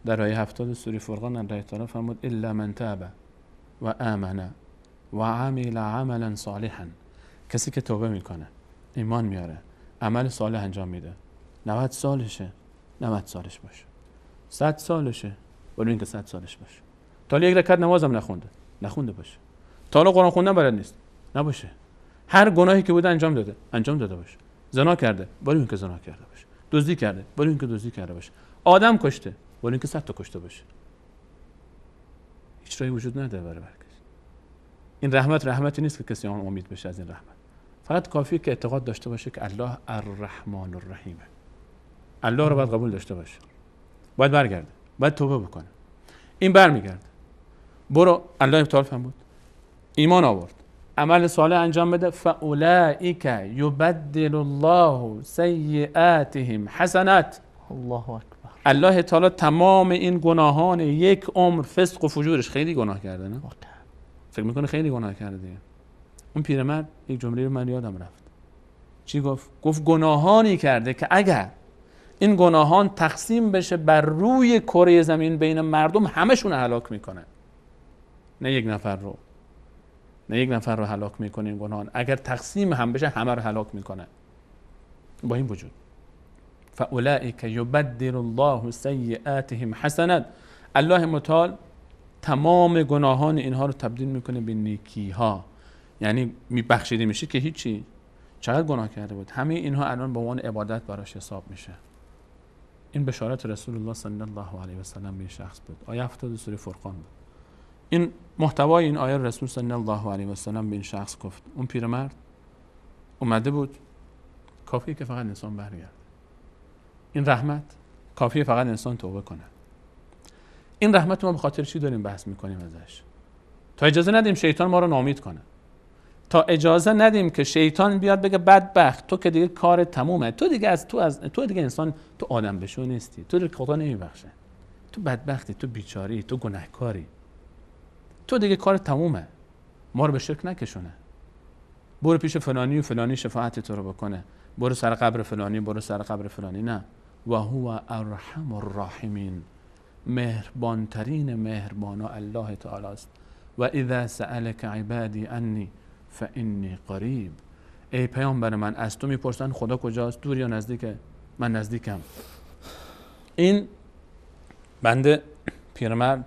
در آیه 70 سوره فرقان الله تعالی فرمود الا من تاب و آمن و عمل عملا صالحا، کسی که توبه میکنه، ایمان میاره، عمل صالح انجام میده، 90 سالشه 90 سالش باشه، 100 سالشه ولی اینکه 100 سالش باشه، تا یک رکعت نمازم نخونده باشه، تا حالا قرآن خوندن بلد نیست نباشه، هر گناهی که بوده انجام داده باشه، زنا کرده ولی اینکه زنا کرده باشه، دزدی کرده ولی اینکه دزدی کرده باشه، آدم کشته ولی اینکه 100 تا کشته باشه، هیچ راهی وجود نداره برای کسی. این رحمتی نیست که کسی آن امید بشه از این رحمت. فقط کافیه که اعتقاد داشته باشه که الله الرحمن الرحیمه. الله رو باید قبول داشته باشه، باید برگرده، باید توبه بکنه. این برمیگرده، برو الله تعالی فرمود ایمان آورد، عمل صالح انجام بده، فاولئک یبدل الله سیئاتهم حسنات. الله اکبر. الله تعالی تمام این گناهان یک عمر فسق و فجورش، خیلی گناه کرده نه؟ فکر میکنه خیلی گناه کرده دیگه. اون پیرمرد یک جمله رو من یادم رفت. چی گفت؟ گفت گناهانی کرده که اگر این گناهان تقسیم بشه بر روی کره زمین بین مردم همشون هلاک میکنه. نه یک نفر رو هلاک میکنه این گناهان، اگر تقسیم هم بشه همه رو هلاک میکنه. با این وجود فاولئک یبدل الله سیئاتهم حسنات. الله متعال تمام گناهان اینها رو تبدیل میکنه به نیکی ها. یعنی بخشیده میشه که هیچی، چقدر گناه کرده بود، همه اینها الان به عنوان عبادت براش حساب میشه. این بشارت رسول الله صلی الله علیه و سلم به این شخص بود. آیه 70 سوره فرقان بود. این محتوای این آیه رسول صلی الله علیه و سلم به این شخص گفت. اون پیرمرد اومده بود، کافیه که فقط انسان برگرده. این رحمت کافیه فقط انسان توبه کنه. این رحمت ما به خاطر چی داریم بحث میکنیم ازش؟ تا اجازه ندیم شیطان ما رو ناامید کنه، تا اجازه ندیم که شیطان بیاد بگه بدبخت تو که دیگه کار تمومه، تو دیگه تو دیگه انسان، تو آدم بشو نیستی، تو دیگه خدا نمیبخشه، تو بدبختی، تو بیچاری، تو گناهکاری، تو دیگه کار تمومه، ما رو به شرک نکشونه، برو پیش فلانی و فلانی شفاعت تو رو بکنه، برو سر قبر فلانی، برو سر قبر فلانی. نه، و هو ارحم الراحمین، مهربانترین مهربانا الله تعالی است. و اذا سألك عبادی انی فانی قریب. ای پیامبر من، از تو میپرسن خدا کجاست، دور یا نزدیکه؟ من نزدیکم. این بنده پیرمرد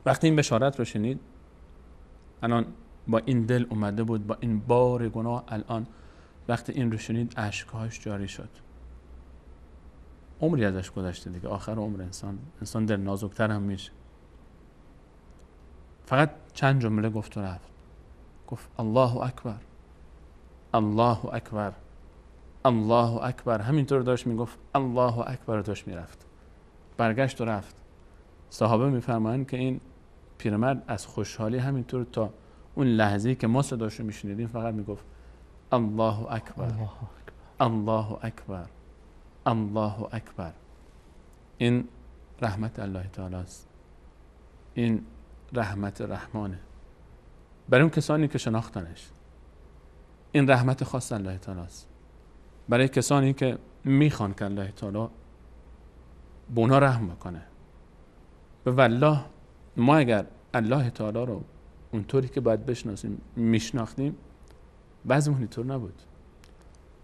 وقتی این بشارت رو شنید، الان با این دل اومده بود، با این بار گناه، الان وقتی این رو شنید اشکهاش جاری شد. عمری ازش گذشته دیگه، آخر عمر انسان دل نازکتر هم میشه. فقط چند جمله گفت و رفت. گفت الله اکبر، الله اکبر، الله اکبر. همینطور داشت میگفت الله اکبر، داشت میرفت. برگشت و رفت. صحابه میفرمایند که این پیرمرد از خوشحالی همینطور تا اون لحظه‌ای که ما صداشو میشنیدیم فقط میگفت الله اکبر، الله اکبر، الله اکبر. این رحمت الله تعالی است. این رحمت رحمانه برای اون کسانی که شناختنش. این رحمت خاص الله تعالی است برای کسانی که میخوان که الله تعالی به اونا رحم بکنه. به والله ما اگر الله تعالی رو اونطوری که باید بشناسیم میشناختیم، بعضیمون اینطور نبود.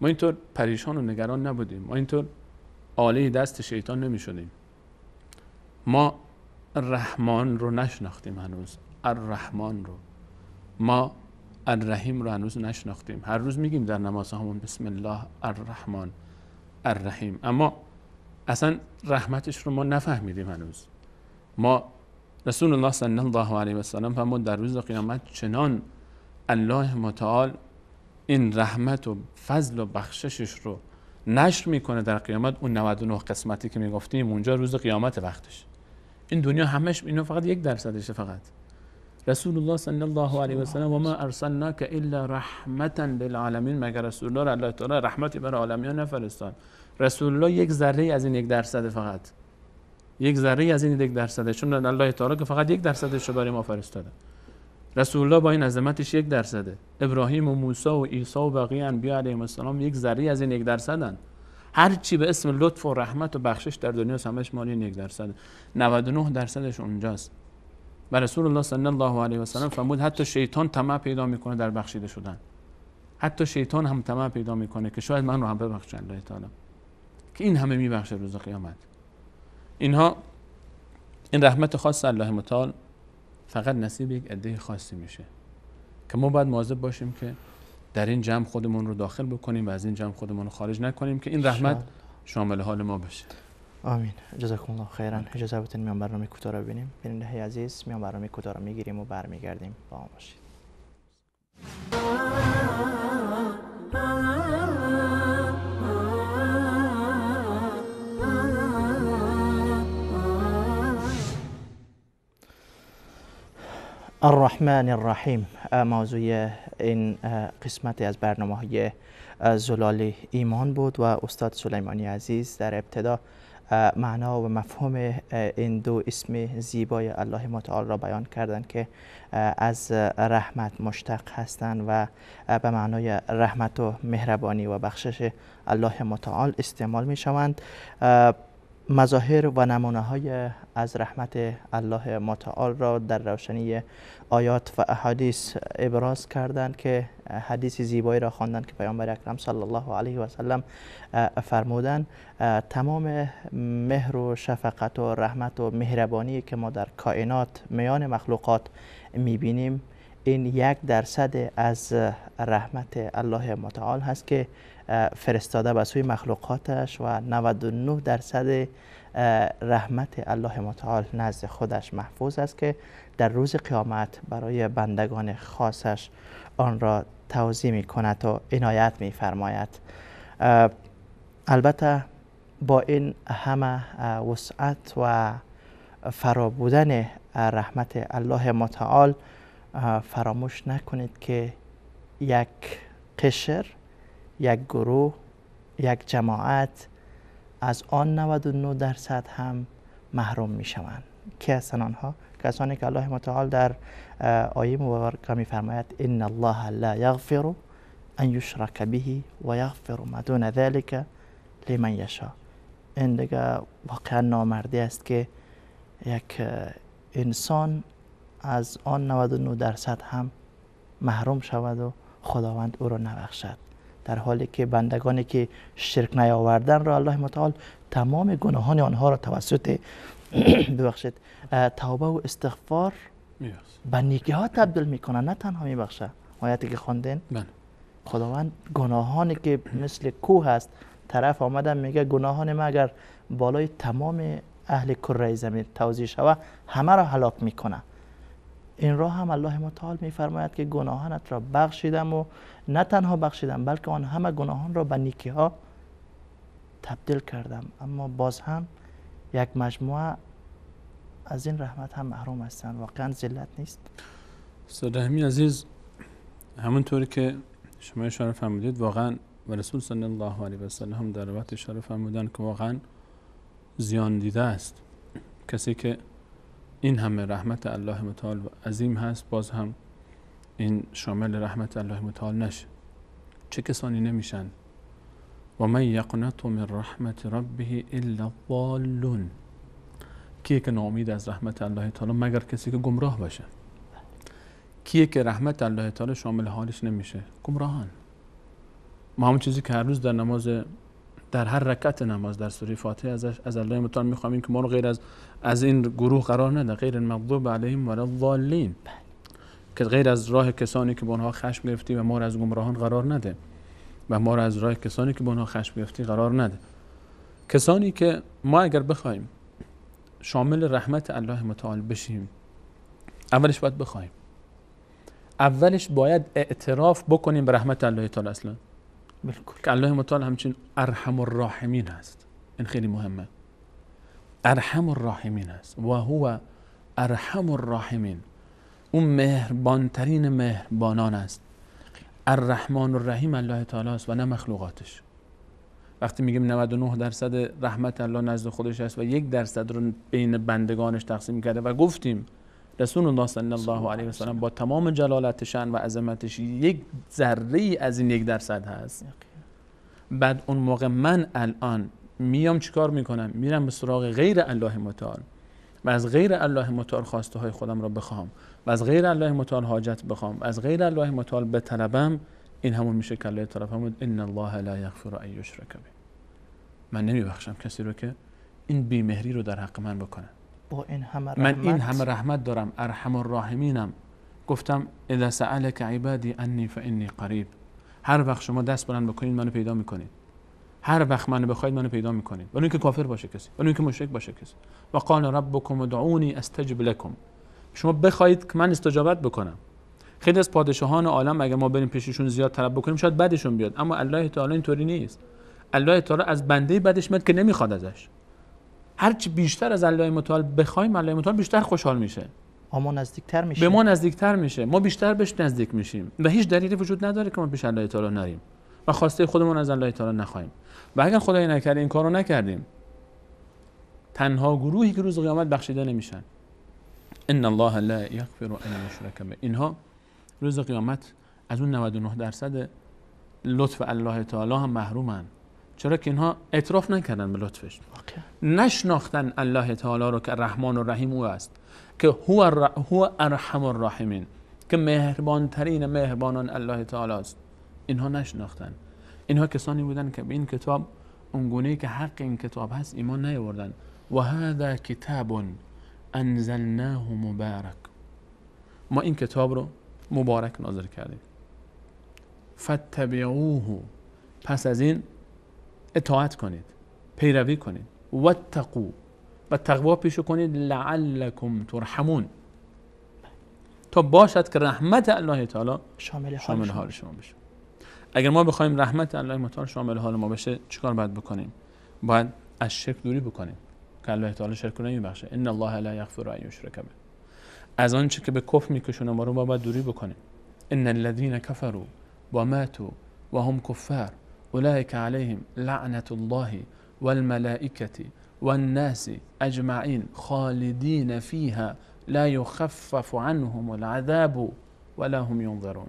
ما اینطور پریشان و نگران نبودیم، ما اینطور آله دست شیطان نمیشدیم. ما الرحمن رو نشناختیم هنوز، الرحمن رو. ما الرحیم رو هنوز نشناختیم. هر روز میگیم در نماز همون بسم الله الرحمن الرحیم، اما اصلا رحمتش رو ما نفهمیدیم هنوز. ما رسول الله صلی الله علیه و سلم فرمود در روز قیامت چنان الله متعال این رحمت و فضل و بخششش رو نشر میکنه در قیامت. اون 99 قسمتی که میگفتیم اونجا روز قیامت وقتش. این دنیا همش اینو فقط 1%شه. فقط رسول الله صلی الله علیه و سلم و ما ارسلناک الا رحمتا للعالمین، مگر رسول الله را الله تعالی رحمتی برای عالمیان نفرستاد؟ رسول الله 1 ذره از این 1%، فقط 1 ذره از این 1%، چون الله تعالی که فقط 1%ش رو برای ما فرستاده. رسول الله با این عظمتش 1%. ابراهیم و موسی و عیسی و بقیه انبیا علیهم السلام 1 ذره از این 1%. هر چی به اسم لطف و رحمت و بخشش در دنیا همش مال این 1%. 99%ش اونجاست. و رسول الله صلی الله علیه و سلم فرمود حتی شیطان طمع پیدا میکنه در بخشیده شدن. حتی شیطان هم طمع پیدا میکنه که شاید من رو هم ببخشه الله تعالی، که این همه میبخشه روز قیامت. اینها، این رحمت خاص الله متعال فقط نصیب یک عده خاصی میشه که ما باید مواظب باشیم که در این جمع خودمون رو داخل بکنیم و از این جمع خودمون رو خارج نکنیم که این رحمت شامل حال ما بشه. آمین. جزاکم الله خیرا. اجازه بدین میان برنامه کوتاه رو ببینیم. بیننده عزیز، میان برنامه کوتاه رو میگیریم و برمیگردیم. با ما باشید. الرحمن الرحیم موضوع این قسمت از برنامه‌های زلال ایمان بود و استاد سلیمانی عزیز در ابتدا معنا و مفهوم این دو اسم زیبای الله متعال را بیان کردند که از رحمت مشتق هستند و به معنای رحمت و مهربانی و بخشش الله متعال استعمال می شوند. مظاهر و نمونه های از رحمت الله متعال را در روشنی آیات و احادیث ابراز کردند که حدیث زیبایی را خواندند که پیامبر اکرم صلی الله علیه و سلم فرمودند تمام مهر و شفقت و رحمت و مهربانی که ما در کائنات میان مخلوقات میبینیم این 1% از رحمت الله متعال هست که فرستاده به سوی مخلوقاتش و 99% رحمت الله متعال نزد خودش محفوظ است که در روز قیامت برای بندگان خاصش آن را توزیع می کند و عنایت می فرماید. البته با این همه وسعت و فرا بودن رحمت الله متعال فراموش نکنید که یک قشر، یک گروه، یک جماعت از آن 99% هم محروم می شوند. کی هستند آنها؟ کسانی که الله متعال در آیه مبارکه می فرماید ان الله لا یغفر ان یشرک به و یغفر ما دون ذلك لمن یشاء. این دیگه واقعا نامردی است که یک انسان از آن 99% هم محروم شود و خداوند او را نبخشد، در حالی که بندگانی که شرک نیاوردن را الله متعال تمام گناهان آنها را توسط ببخشید توبه و استغفار به نیکی ها تبدیل میکنه، نه تنها میبخشه. آیاتی که خواندین خداوند گناهانی که مثل کوه است طرف آمدن میگه گناهان ما اگر بالای تمام اهل کره زمین توزیع شود همه را هلاک میکنه. این را هم الله متعال میفرماید که گناهانت را بخشیدم و نه تنها بخشیدم بلکه آن همه گناهان را به نیکی ها تبدیل کردم. اما باز هم یک مجموعه از این رحمت هم محروم هستند. واقعا ذلت نیست؟ استاد رحیمی عزیز، همونطوری که شما اشاره فرمودید واقعا و رسول صلی الله علیه و سلم در روایت اشاره فرمودن که واقعا زیان دیده است کسی که این همه رحمت الله متعال عظیم هست باز هم این شامل رحمت الله متعال نشه. چه کسانی نمیشن؟ و من یقنط من رحمت ربه الا الضالون. کیه که ناامید از رحمت الله تعالی مگر کسی که گمراه باشه. کیه که رحمت الله تعالی شامل حالش نمیشه؟ گمراهان. ما همون چیزی که هر روز در نماز، در هر رکعت نماز در سوره فاتحه از الله متعال میخوایم که ما رو غیر از این گروه قرار نده، غیر المغضوب علیهم ولا الضالین، که غیر از راه کسانی که با اونها خشم گرفتی و ما رو از گمراهان قرار نده و ما رو از راه کسانی که با اونها خشم گرفتی قرار نده. کسانی که ما اگر بخوایم شامل رحمت الله متعال بشیم اولش باید بخوایم، اولش باید اعتراف بکنیم به رحمت الله تعالی اصلا که الله متعال همچنین ارحم الراحمین هست. این خیلی مهمه. ارحم الراحمین هست و هو ارحم الراحمین، اون مهربانترین مهربانان است. الرحمن الرحیم الله تعالی است و نه مخلوقاتش. وقتی میگیم 99% رحمت الله نزد خودش است و 1% رو بین بندگانش تقسیم کرده و گفتیم رسول الله صلی الله علیه و سلم با تمام جلالت شأن و عظمتش 1 ذره از این 1% هست. بعد اون موقع من الان میام چیکار میکنم؟ میرم به سراغ غیر الله متعال و از غیر الله متعال خواسته های خودم را بخوام و از غیر الله متعال حاجت بخوام، از غیر الله متعال بطلبم. این همون میشه که الله تعالی فرمود ان الله لا یغفر ان یشرک به. من نمیبخشم کسی رو که این بیمهری رو در حق من بکنه. با این همه من این همه رحمت دارم، ارحم الراحمینم. گفتم اذا سألك عبادی انی فانی قریب. هر وقت شما دست بلند بکنید منو پیدا میکنید. هر وقت منو بخواید منو پیدا میکنید. ولی اینکه کافر باشه کسی، ولی اینکه مشرک باشه کسی. و قال ربکم ادعونی استجب لكم. شما بخواید که من استجابت بکنم. خیلی از پادشاهان عالم اگر ما بریم پیششون زیاد طلب بکنیم شاید بدشون بیاد، اما الله تعالی اینطوری نیست. الله تعالی از بنده بدش میاد که نمیخواد ازش. هرچی بیشتر از الله متعال بخوایم الله متعال بیشتر خوشحال میشه، ما نزدیکتر میشه، به ما نزدیکتر میشه، ما بیشتر بهش نزدیک میشیم و هیچ دلیلی وجود نداره که ما پیش الله تعالی نریم و خواسته خودمون از الله تعالی نخواهیم. و اگر خدای نکرده این کارو نکردیم، تنها گروهی که روز قیامت بخشیده نمیشن. ان الله لا یغفر ان یشرک به. اینها روز قیامت از اون 99% لطف الله تعالی هم محرومن. چرا که اینها اعتراف نکردن به لطفش، نشناختن الله تعالی رو که رحمان و رحیم او است، که هو ارحم الراحمین، که مهربان ترین مهربانان الله تعالی است. اینها نشناختن. اینها کسانی بودن که به این کتاب اونگونه‌ای که حق این کتاب هست ایمان نیاوردن. و هذا کتاب انزلناه مبارک، ما این کتاب رو مبارک نازل کردیم. فاتبعوه، پس از این اطاعت کنید، پیروی کنید. واتقوا، و تقوا پیشه کنید. لعلکم ترحمون، تا باشد که رحمت الله تعالی شامل حال شما بشه. اگر ما بخوایم رحمت الله تعالی شامل حال ما بشه چیکار باید بکنیم؟ باید از شرک دوری بکنیم که الله تعالی شرک رو نمیبخشه. ان الله لا یغفر ان یشرک به. از آنچه که به کفر میکشونه ما رو باید دوری بکنیم. ان الذين كفروا وماتوا وهم كفار اولئك عليهم لعنة الله والملائكة والناس اجمعین خالدین فیها لا یخفف عنهم العذاب ولا هم ینظرون.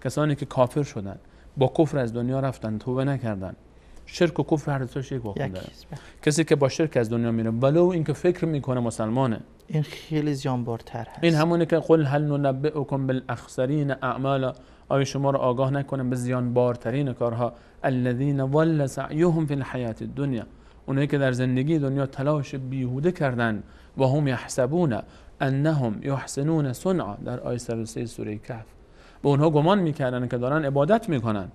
کسانی که کافر شدن، با کفر از دنیا رفتن، توبه نکردن. شرک و کفر هر دوتاش یک واقع داره. کسی که با شرک از دنیا میره ولو اینکه فکر میکنه مسلمانه، این خیلی زیانبارتر هست. این همونه که قل هل ننبئکم بالاخسرین اعمالا، آیا شما رو آگاه نکنم به زیانبارترین کارها؟ الذین ضل سعیهم فی الحیات الدنیا، اونایی که در زندگی دنیا تلاش بیهوده کردن. و هم یحسبون انهم یحسنون صنعا، در آیه 103 سوره کهف. به اونها گمان میکردن که دارن عبادت میکنن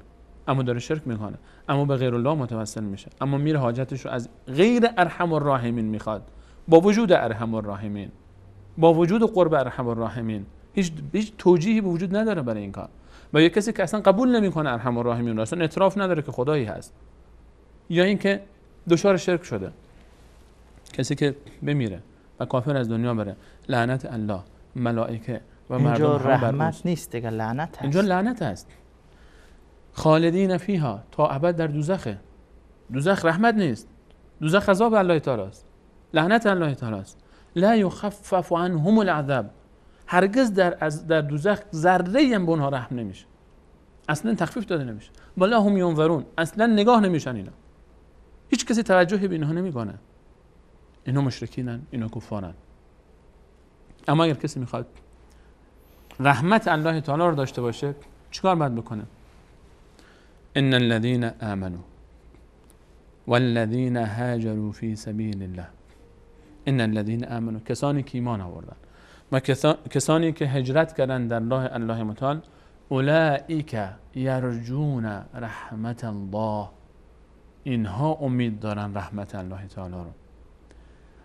اما داره شرک میکنه، اما به غیر الله متوسل میشه، اما میره حاجتش رو از غیر ارحم الراحمین میخواد، با وجود ارحم الراحمین، با وجود قرب ارحم الراحمین. هیچ توجیهی به وجود نداره برای این کار. و یک کسی که اصلا قبول نمیکنه ارحم الراحمین رو، اصلا اعتراف نداره که خدایی هست، یا اینکه دچار شرک شده، کسی که بمیره و کافر از دنیا بره، لعنت الله، ملائکه و مردم اینجا هم رحمت نیست دیگه، لعنت هست. اینجا لعنت هست. خالدین فیها، تا ابد در دوزخه. دوزخ رحمت نیست، دوزخ عذاب الله تعالی است، لعنت الله تعالی است. لا یخفف عنهم العذاب، هرگز در دوزخ ذره هم به اونها رحم نمیشه، اصلا تخفیف داده نمیشه. ولا هم ینظرون، اصلا نگاه نمیشن اینا، هیچ کسی توجهی به اینها نمیکنه. اینا مشرکینن، اینا کفارن. اما اگر کسی میخواد رحمت الله تعالی رو داشته باشه چیکار باید بکنه؟ ان الذين آمنوا والذين هاجروا في سبيل الله. ان الذين آمنوا، کسانی که ایمان آوردن و کسانی که هجرت کردن در راه الله متعال. اولئک یرجون رحمت الله، اینها امید دارن رحمت الله تعالی رو.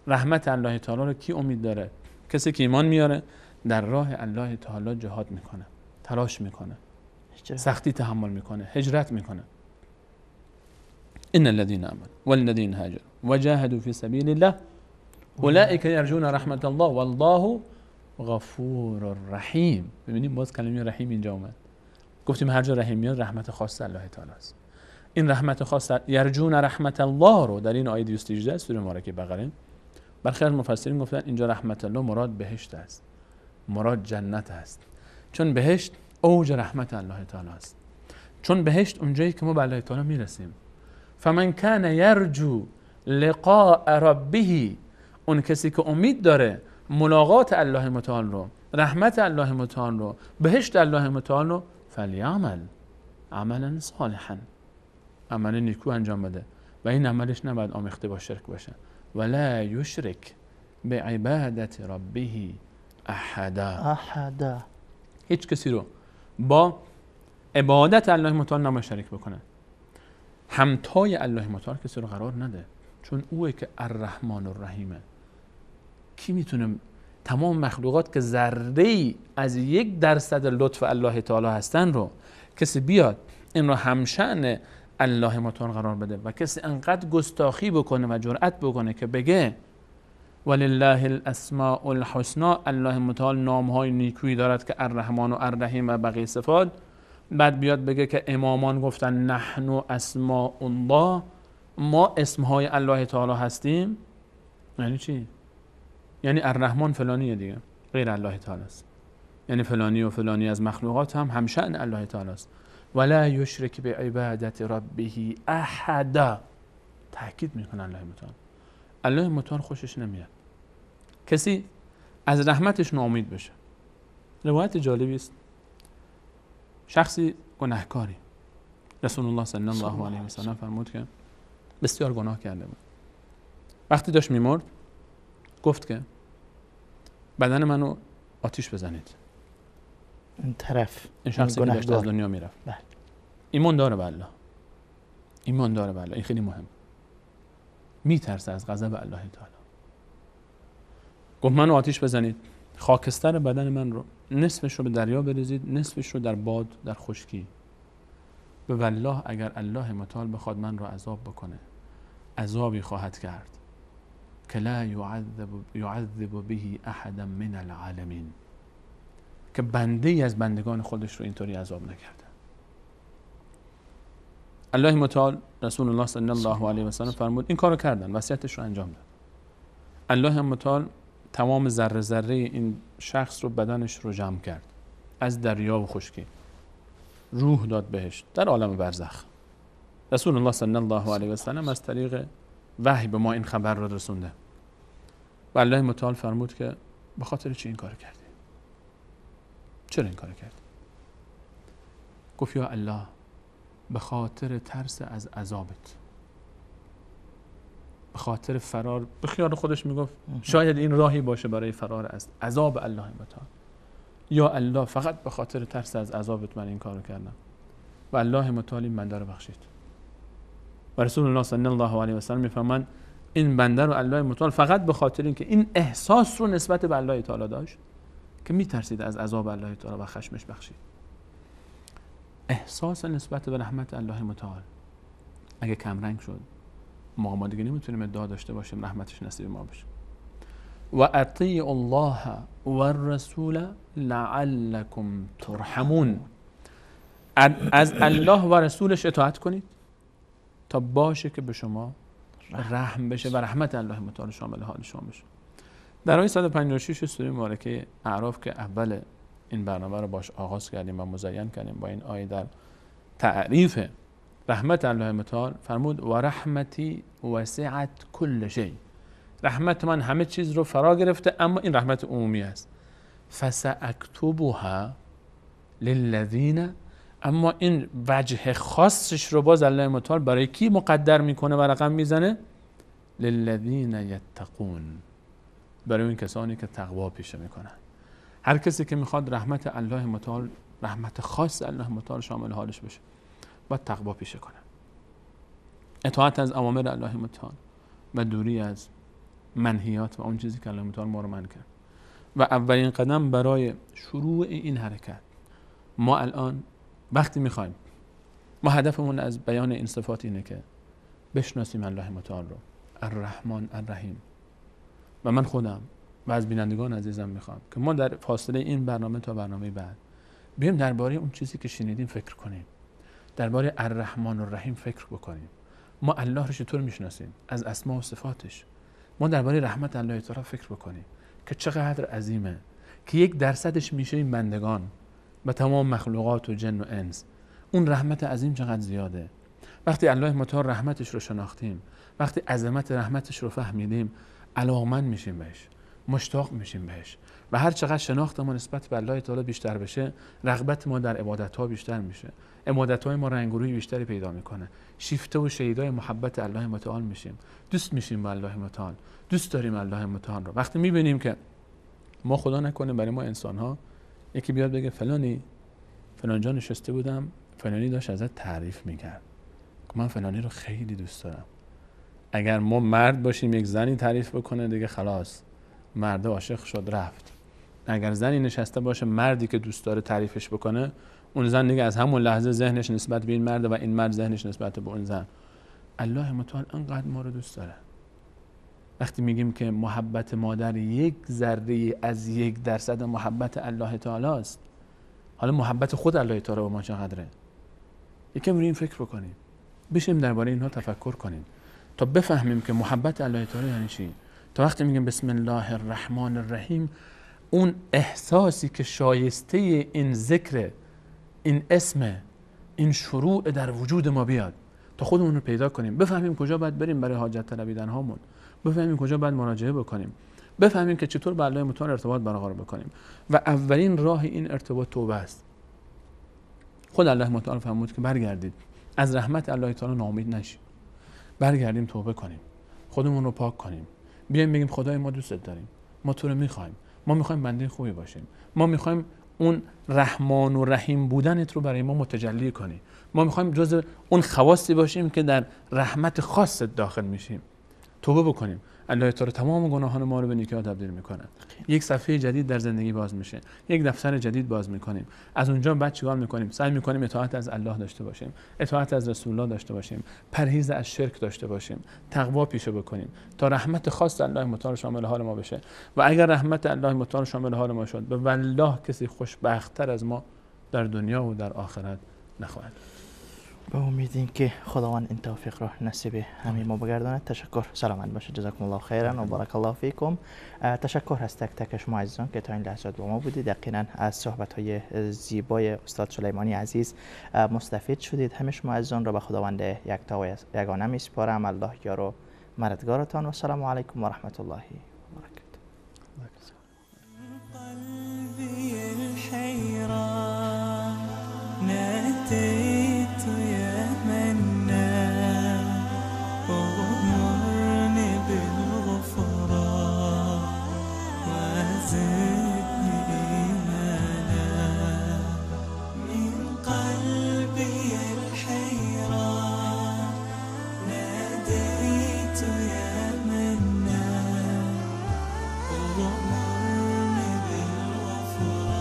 رحمت الله تعالی رو کی امید داره؟ کسی که ایمان میاره، در راه الله تعالی جهاد میکنه، تلاش میکنه، سختی تحمل میکنه، هجرت میکنه. ان الذين آمنوا والذين هاجروا وجاهدوا في سبيل الله اولئک یرجون رحمت الله والله غفور رحیم. ببینیم باز کلمه رحیم اینجا اومد. گفتیم هر جا رحیم میاد رحمت خاص الله تعالی است. این رحمت خاص یرجون رحمت الله رو در این آیه 218 سوره مبارکه بقره، برخی از مفسرین گفتن اینجا رحمت الله مراد بهشت است، مراد جنت است، چون بهشت اوج رحمت الله تعالی است. چون بهشت اونجایی که ما به الله تعالی میرسیم. فمن کان یرجو لقاء ربه، اون کسی که امید داره ملاقات الله متعال رو، رحمت الله متعال رو، بهشت الله متعال رو، فلیعمل عملا صالحا، عمل نیکو انجام بده و این عملش نباید آمیخته با شرک باشه. ولا یشرک بعبادت ربه احدا، هیچ کسی رو با عبادت الله متعال نباید شریک بکنه، همتای الله متعال کسی رو قرار نده، چون اوه که الرحمن الرحیمه. کی میتونه تمام مخلوقات که ذره‌ای از 1% لطف الله تعالی هستن رو کسی بیاد این رو همشأن الله متعال قرار بده و کسی انقدر گستاخی بکنه و جرأت بکنه که بگه ولله الاسماء الحسنا، الله متعال نامهای نیکویی دارد که الرحمن و الرحیم و بقیه صفات، بعد بیاد بگه که امامان گفتن نحن اسماء الله، ما اسمهای الله تعالی هستیم. یعنی چی؟ یعنی الرحمن فلانیه دیگه، غیر الله تعالی است. یعنی فلانی و فلانی از مخلوقات هم همشأن الله تعالی است. ولا یشرک بعبادت ربه احدا. تاکید میکنه الله متعال. الله متعال خوشش نمیاد کسی از رحمتش ناامید بشه. روایت جالبی است، شخصی گناهکاری، رسول الله صلی الله علیه و سلم فرمود که بسیار گناه کرده بود. وقتی داشت میمرد گفت که بدن منو آتیش بزنید. این طرف این شخصی که داشت از دنیا میرفت بله. ایمان داره به الله، ایمان داره به الله، این خیلی مهم. میترسه از غضب الله تعالی. گفت منو آتیش بزنید، خاکستر بدن من رو نصفش رو به دریا بریزید، نصفش رو در باد در خشکی. به والله اگر الله متعال بخواد من رو عذاب بکنه، عذابی خواهد کرد که لا یعذب به احدا من العالمین، که بنده ای از بندگان خودش رو اینطوری عذاب نکرده. الله متعال رسول الله صلی الله علیه و سلم فرمود این کارو کردن، وصیتش رو انجام داد. الله متعال تمام ذره ذره این شخص رو بدنش رو جمع کرد، از دریا و خشکی روح داد بهش در عالم برزخ. رسول الله صلی الله علیه و سلم از طریق وحی به ما این خبر رو رسونده و الله متعال فرمود که به خاطر چی این کار کردی؟ چرا این کار کردی؟ گفت یا الله به خاطر ترس از عذابت، به خاطر فرار. به خیال خودش میگفت شاید این راهی باشه برای فرار از عذاب الله متعال. یا الله فقط به خاطر ترس از عذابت من این کارو کردم و الله متعال این بنده رو بخشید. و رسول الله صلی الله علیه و سلم میفهمن این بنده رو الله متعال فقط به خاطر اینکه این احساس رو نسبت به الله تعالی داشت که میترسید از عذاب الله تعالی و خشمش بخشید. احساس نسبت به رحمت الله متعال اگه کم رنگ شد، ما دیگه نمیتونیم ادعا داشته باشیم رحمتش نصیب ما بشه. و اطیعوا الله و الرسول لعلکم ترحمون. از الله و رسولش اطاعت کنید تا باشه که به شما رحم بشه و رحمت الله متعال شامل حال شما بشه. در آیه 156 سوره مبارکه اعراف که اول این برنامه رو باش آغاز کردیم و مزین کردیم با این آیه در تعریف رحمت الله متعال فرمود و رحمتی وسعت کل شیء. رحمت من همه چیز رو فرا گرفته، اما این رحمت عمومی است. فساکتبها للذین، اما این وجه خاصش رو باز الله متعال برای کی مقدر میکنه و رقم میزنه؟ للذین یتقون، برای این کسانی که تقوا پیشه میکنن. هر کسی که میخواد رحمت الله متعال، رحمت خاص الله متعال شامل حالش بشه، باید تقوا پیشه کنه، اطاعت از اوامر الله متعال و دوری از منهیات و اون چیزی که الله متعال ما رو منع کرد. و اولین قدم برای شروع این حرکت، ما الان وقتی میخوایم، ما هدفمون از بیان این صفات اینه که بشناسیم الله متعال رو، الرحمن الرحیم. و من خودم و از بینندگان عزیزم میخوام که ما در فاصله این برنامه تا برنامه بعد بیایم درباره اون چیزی که شنیدیم فکر کنیم، درباره الرحمن الرحیم فکر بکنیم. ما الله رو چطور میشناسیم؟ از اسما و صفاتش. ما درباره رحمت الله تعالی فکر بکنیم که چقدر عظیمه، که 1% میشه این بندگان و تمام مخلوقات و جن و انس. اون رحمت عظیم چقدر زیاده. وقتی الله متعال رحمتش رو شناختیم، وقتی عظمت رحمتش رو فهمیدیم، علاقمند میشیم بهش، مشتاق میشیم بهش. و هر چقدر شناخت ما نسبت به الله تعالی بیشتر بشه، رغبت ما در عبادت ها بیشتر میشه، عبادت های ما رنگ و روی بیشتری پیدا میکنه، شیفته و شیدای محبت الله متعال میشیم، دوست میشیم با الله متعال، دوست داریم الله متعال رو. وقتی میبینیم که ما خدا نکنه برای ما انسان ها یکی بیاد بگه فلانی فلان جا نشسته بودم، فلانی داشت ازت تعریف میکرد، من فلانی رو خیلی دوست دارم. اگر ما مرد باشیم یک زنی تعریف بکنه دیگه خلاص، مرد عاشق شد رفت. اگر زنی نشسته باشه مردی که دوست داره تعریفش بکنه، اون زن دیگه از همون لحظه ذهنش نسبت به این مرد و این مرد ذهنش نسبت به اون زن. الله متعال انقدر ما رو دوست داره. وقتی میگیم که محبت مادر 1 ذره از 1% محبت الله تعالی است، حالا محبت خود الله تعالی با ما چقدره؟ یکم روی این فکر بکنیم، بشیم درباره اینها تفکر کنیم تا بفهمیم که محبت الله تعالی یعنی چی. تا وقتی میگیم بسم الله الرحمن الرحیم، اون احساسی که شایسته این ذکر، این اسم این شروع در وجود ما بیاد تا خودمون رو پیدا کنیم، بفهمیم کجا باید بریم برای حاجت طلبیدن هامون، بفهمیم کجا باید مراجعه بکنیم، بفهمیم که چطور با الله متعال ارتباط برقرار بکنیم. و اولین راه این ارتباط توبه است. خود الله متعال فرمود که برگردید، از رحمت الله تعالی ناامید نشید، برگردیم توبه کنیم، خودمون رو پاک کنیم، بیایم بگیم خدای ما دوستت داریم، ما تو رو میخوایم، ما میخوایم بنده خوبی باشیم، ما میخوایم اون رحمان و رحیم بودنت رو برای ما متجلی کنی، ما میخوایم جزء اون خواصی باشیم که در رحمت خاصت داخل میشیم. توبه بکنیم، الله تعالی تمام گناهان ما رو به نیکی تبدیل میکنه. یک صفحه جدید در زندگی باز میشه، یک دفتر جدید باز میکنیم. از اونجا بعد چیکار میکنیم؟ سعی میکنیم اطاعت از الله داشته باشیم، اطاعت از رسول الله داشته باشیم، پرهیز از شرک داشته باشیم، تقوا پیشه بکنیم تا رحمت خاص الله متعال شامل حال ما بشه. و اگر رحمت الله متعال شامل حال ما شد، به والله کسی خوشبخت‌تر از ما در دنیا و در آخرت نخواهد. به امید که خداوند این توفیق را نصیب همه ما بگرداند. تشکر، سلامت باشید، جزاکم الله خیرا و بارک الله فیکم. تشکر از تک تک شما عزیزان که تا این لحظات با ما بودید. یقینا از صحبت های زیبای استاد سلیمانی عزیز مستفید شدید. همه شما عزیزان را به خداوند یکتا و یگانه میسپارم. الله یار و مددگارتان و السلام علیکم و رحمت الله و برکاته. قلبي الحيران ناديت يا منان وغمرني بالغفران وزدني إيمانا من قلبي الحيران ناديت يا منان وغمرني بالغفران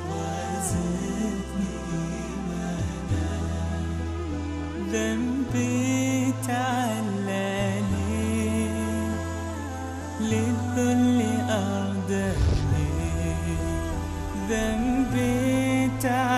وزدني إيمانا ذنبي تعلاني للذل أرداني ذنبي تعلاني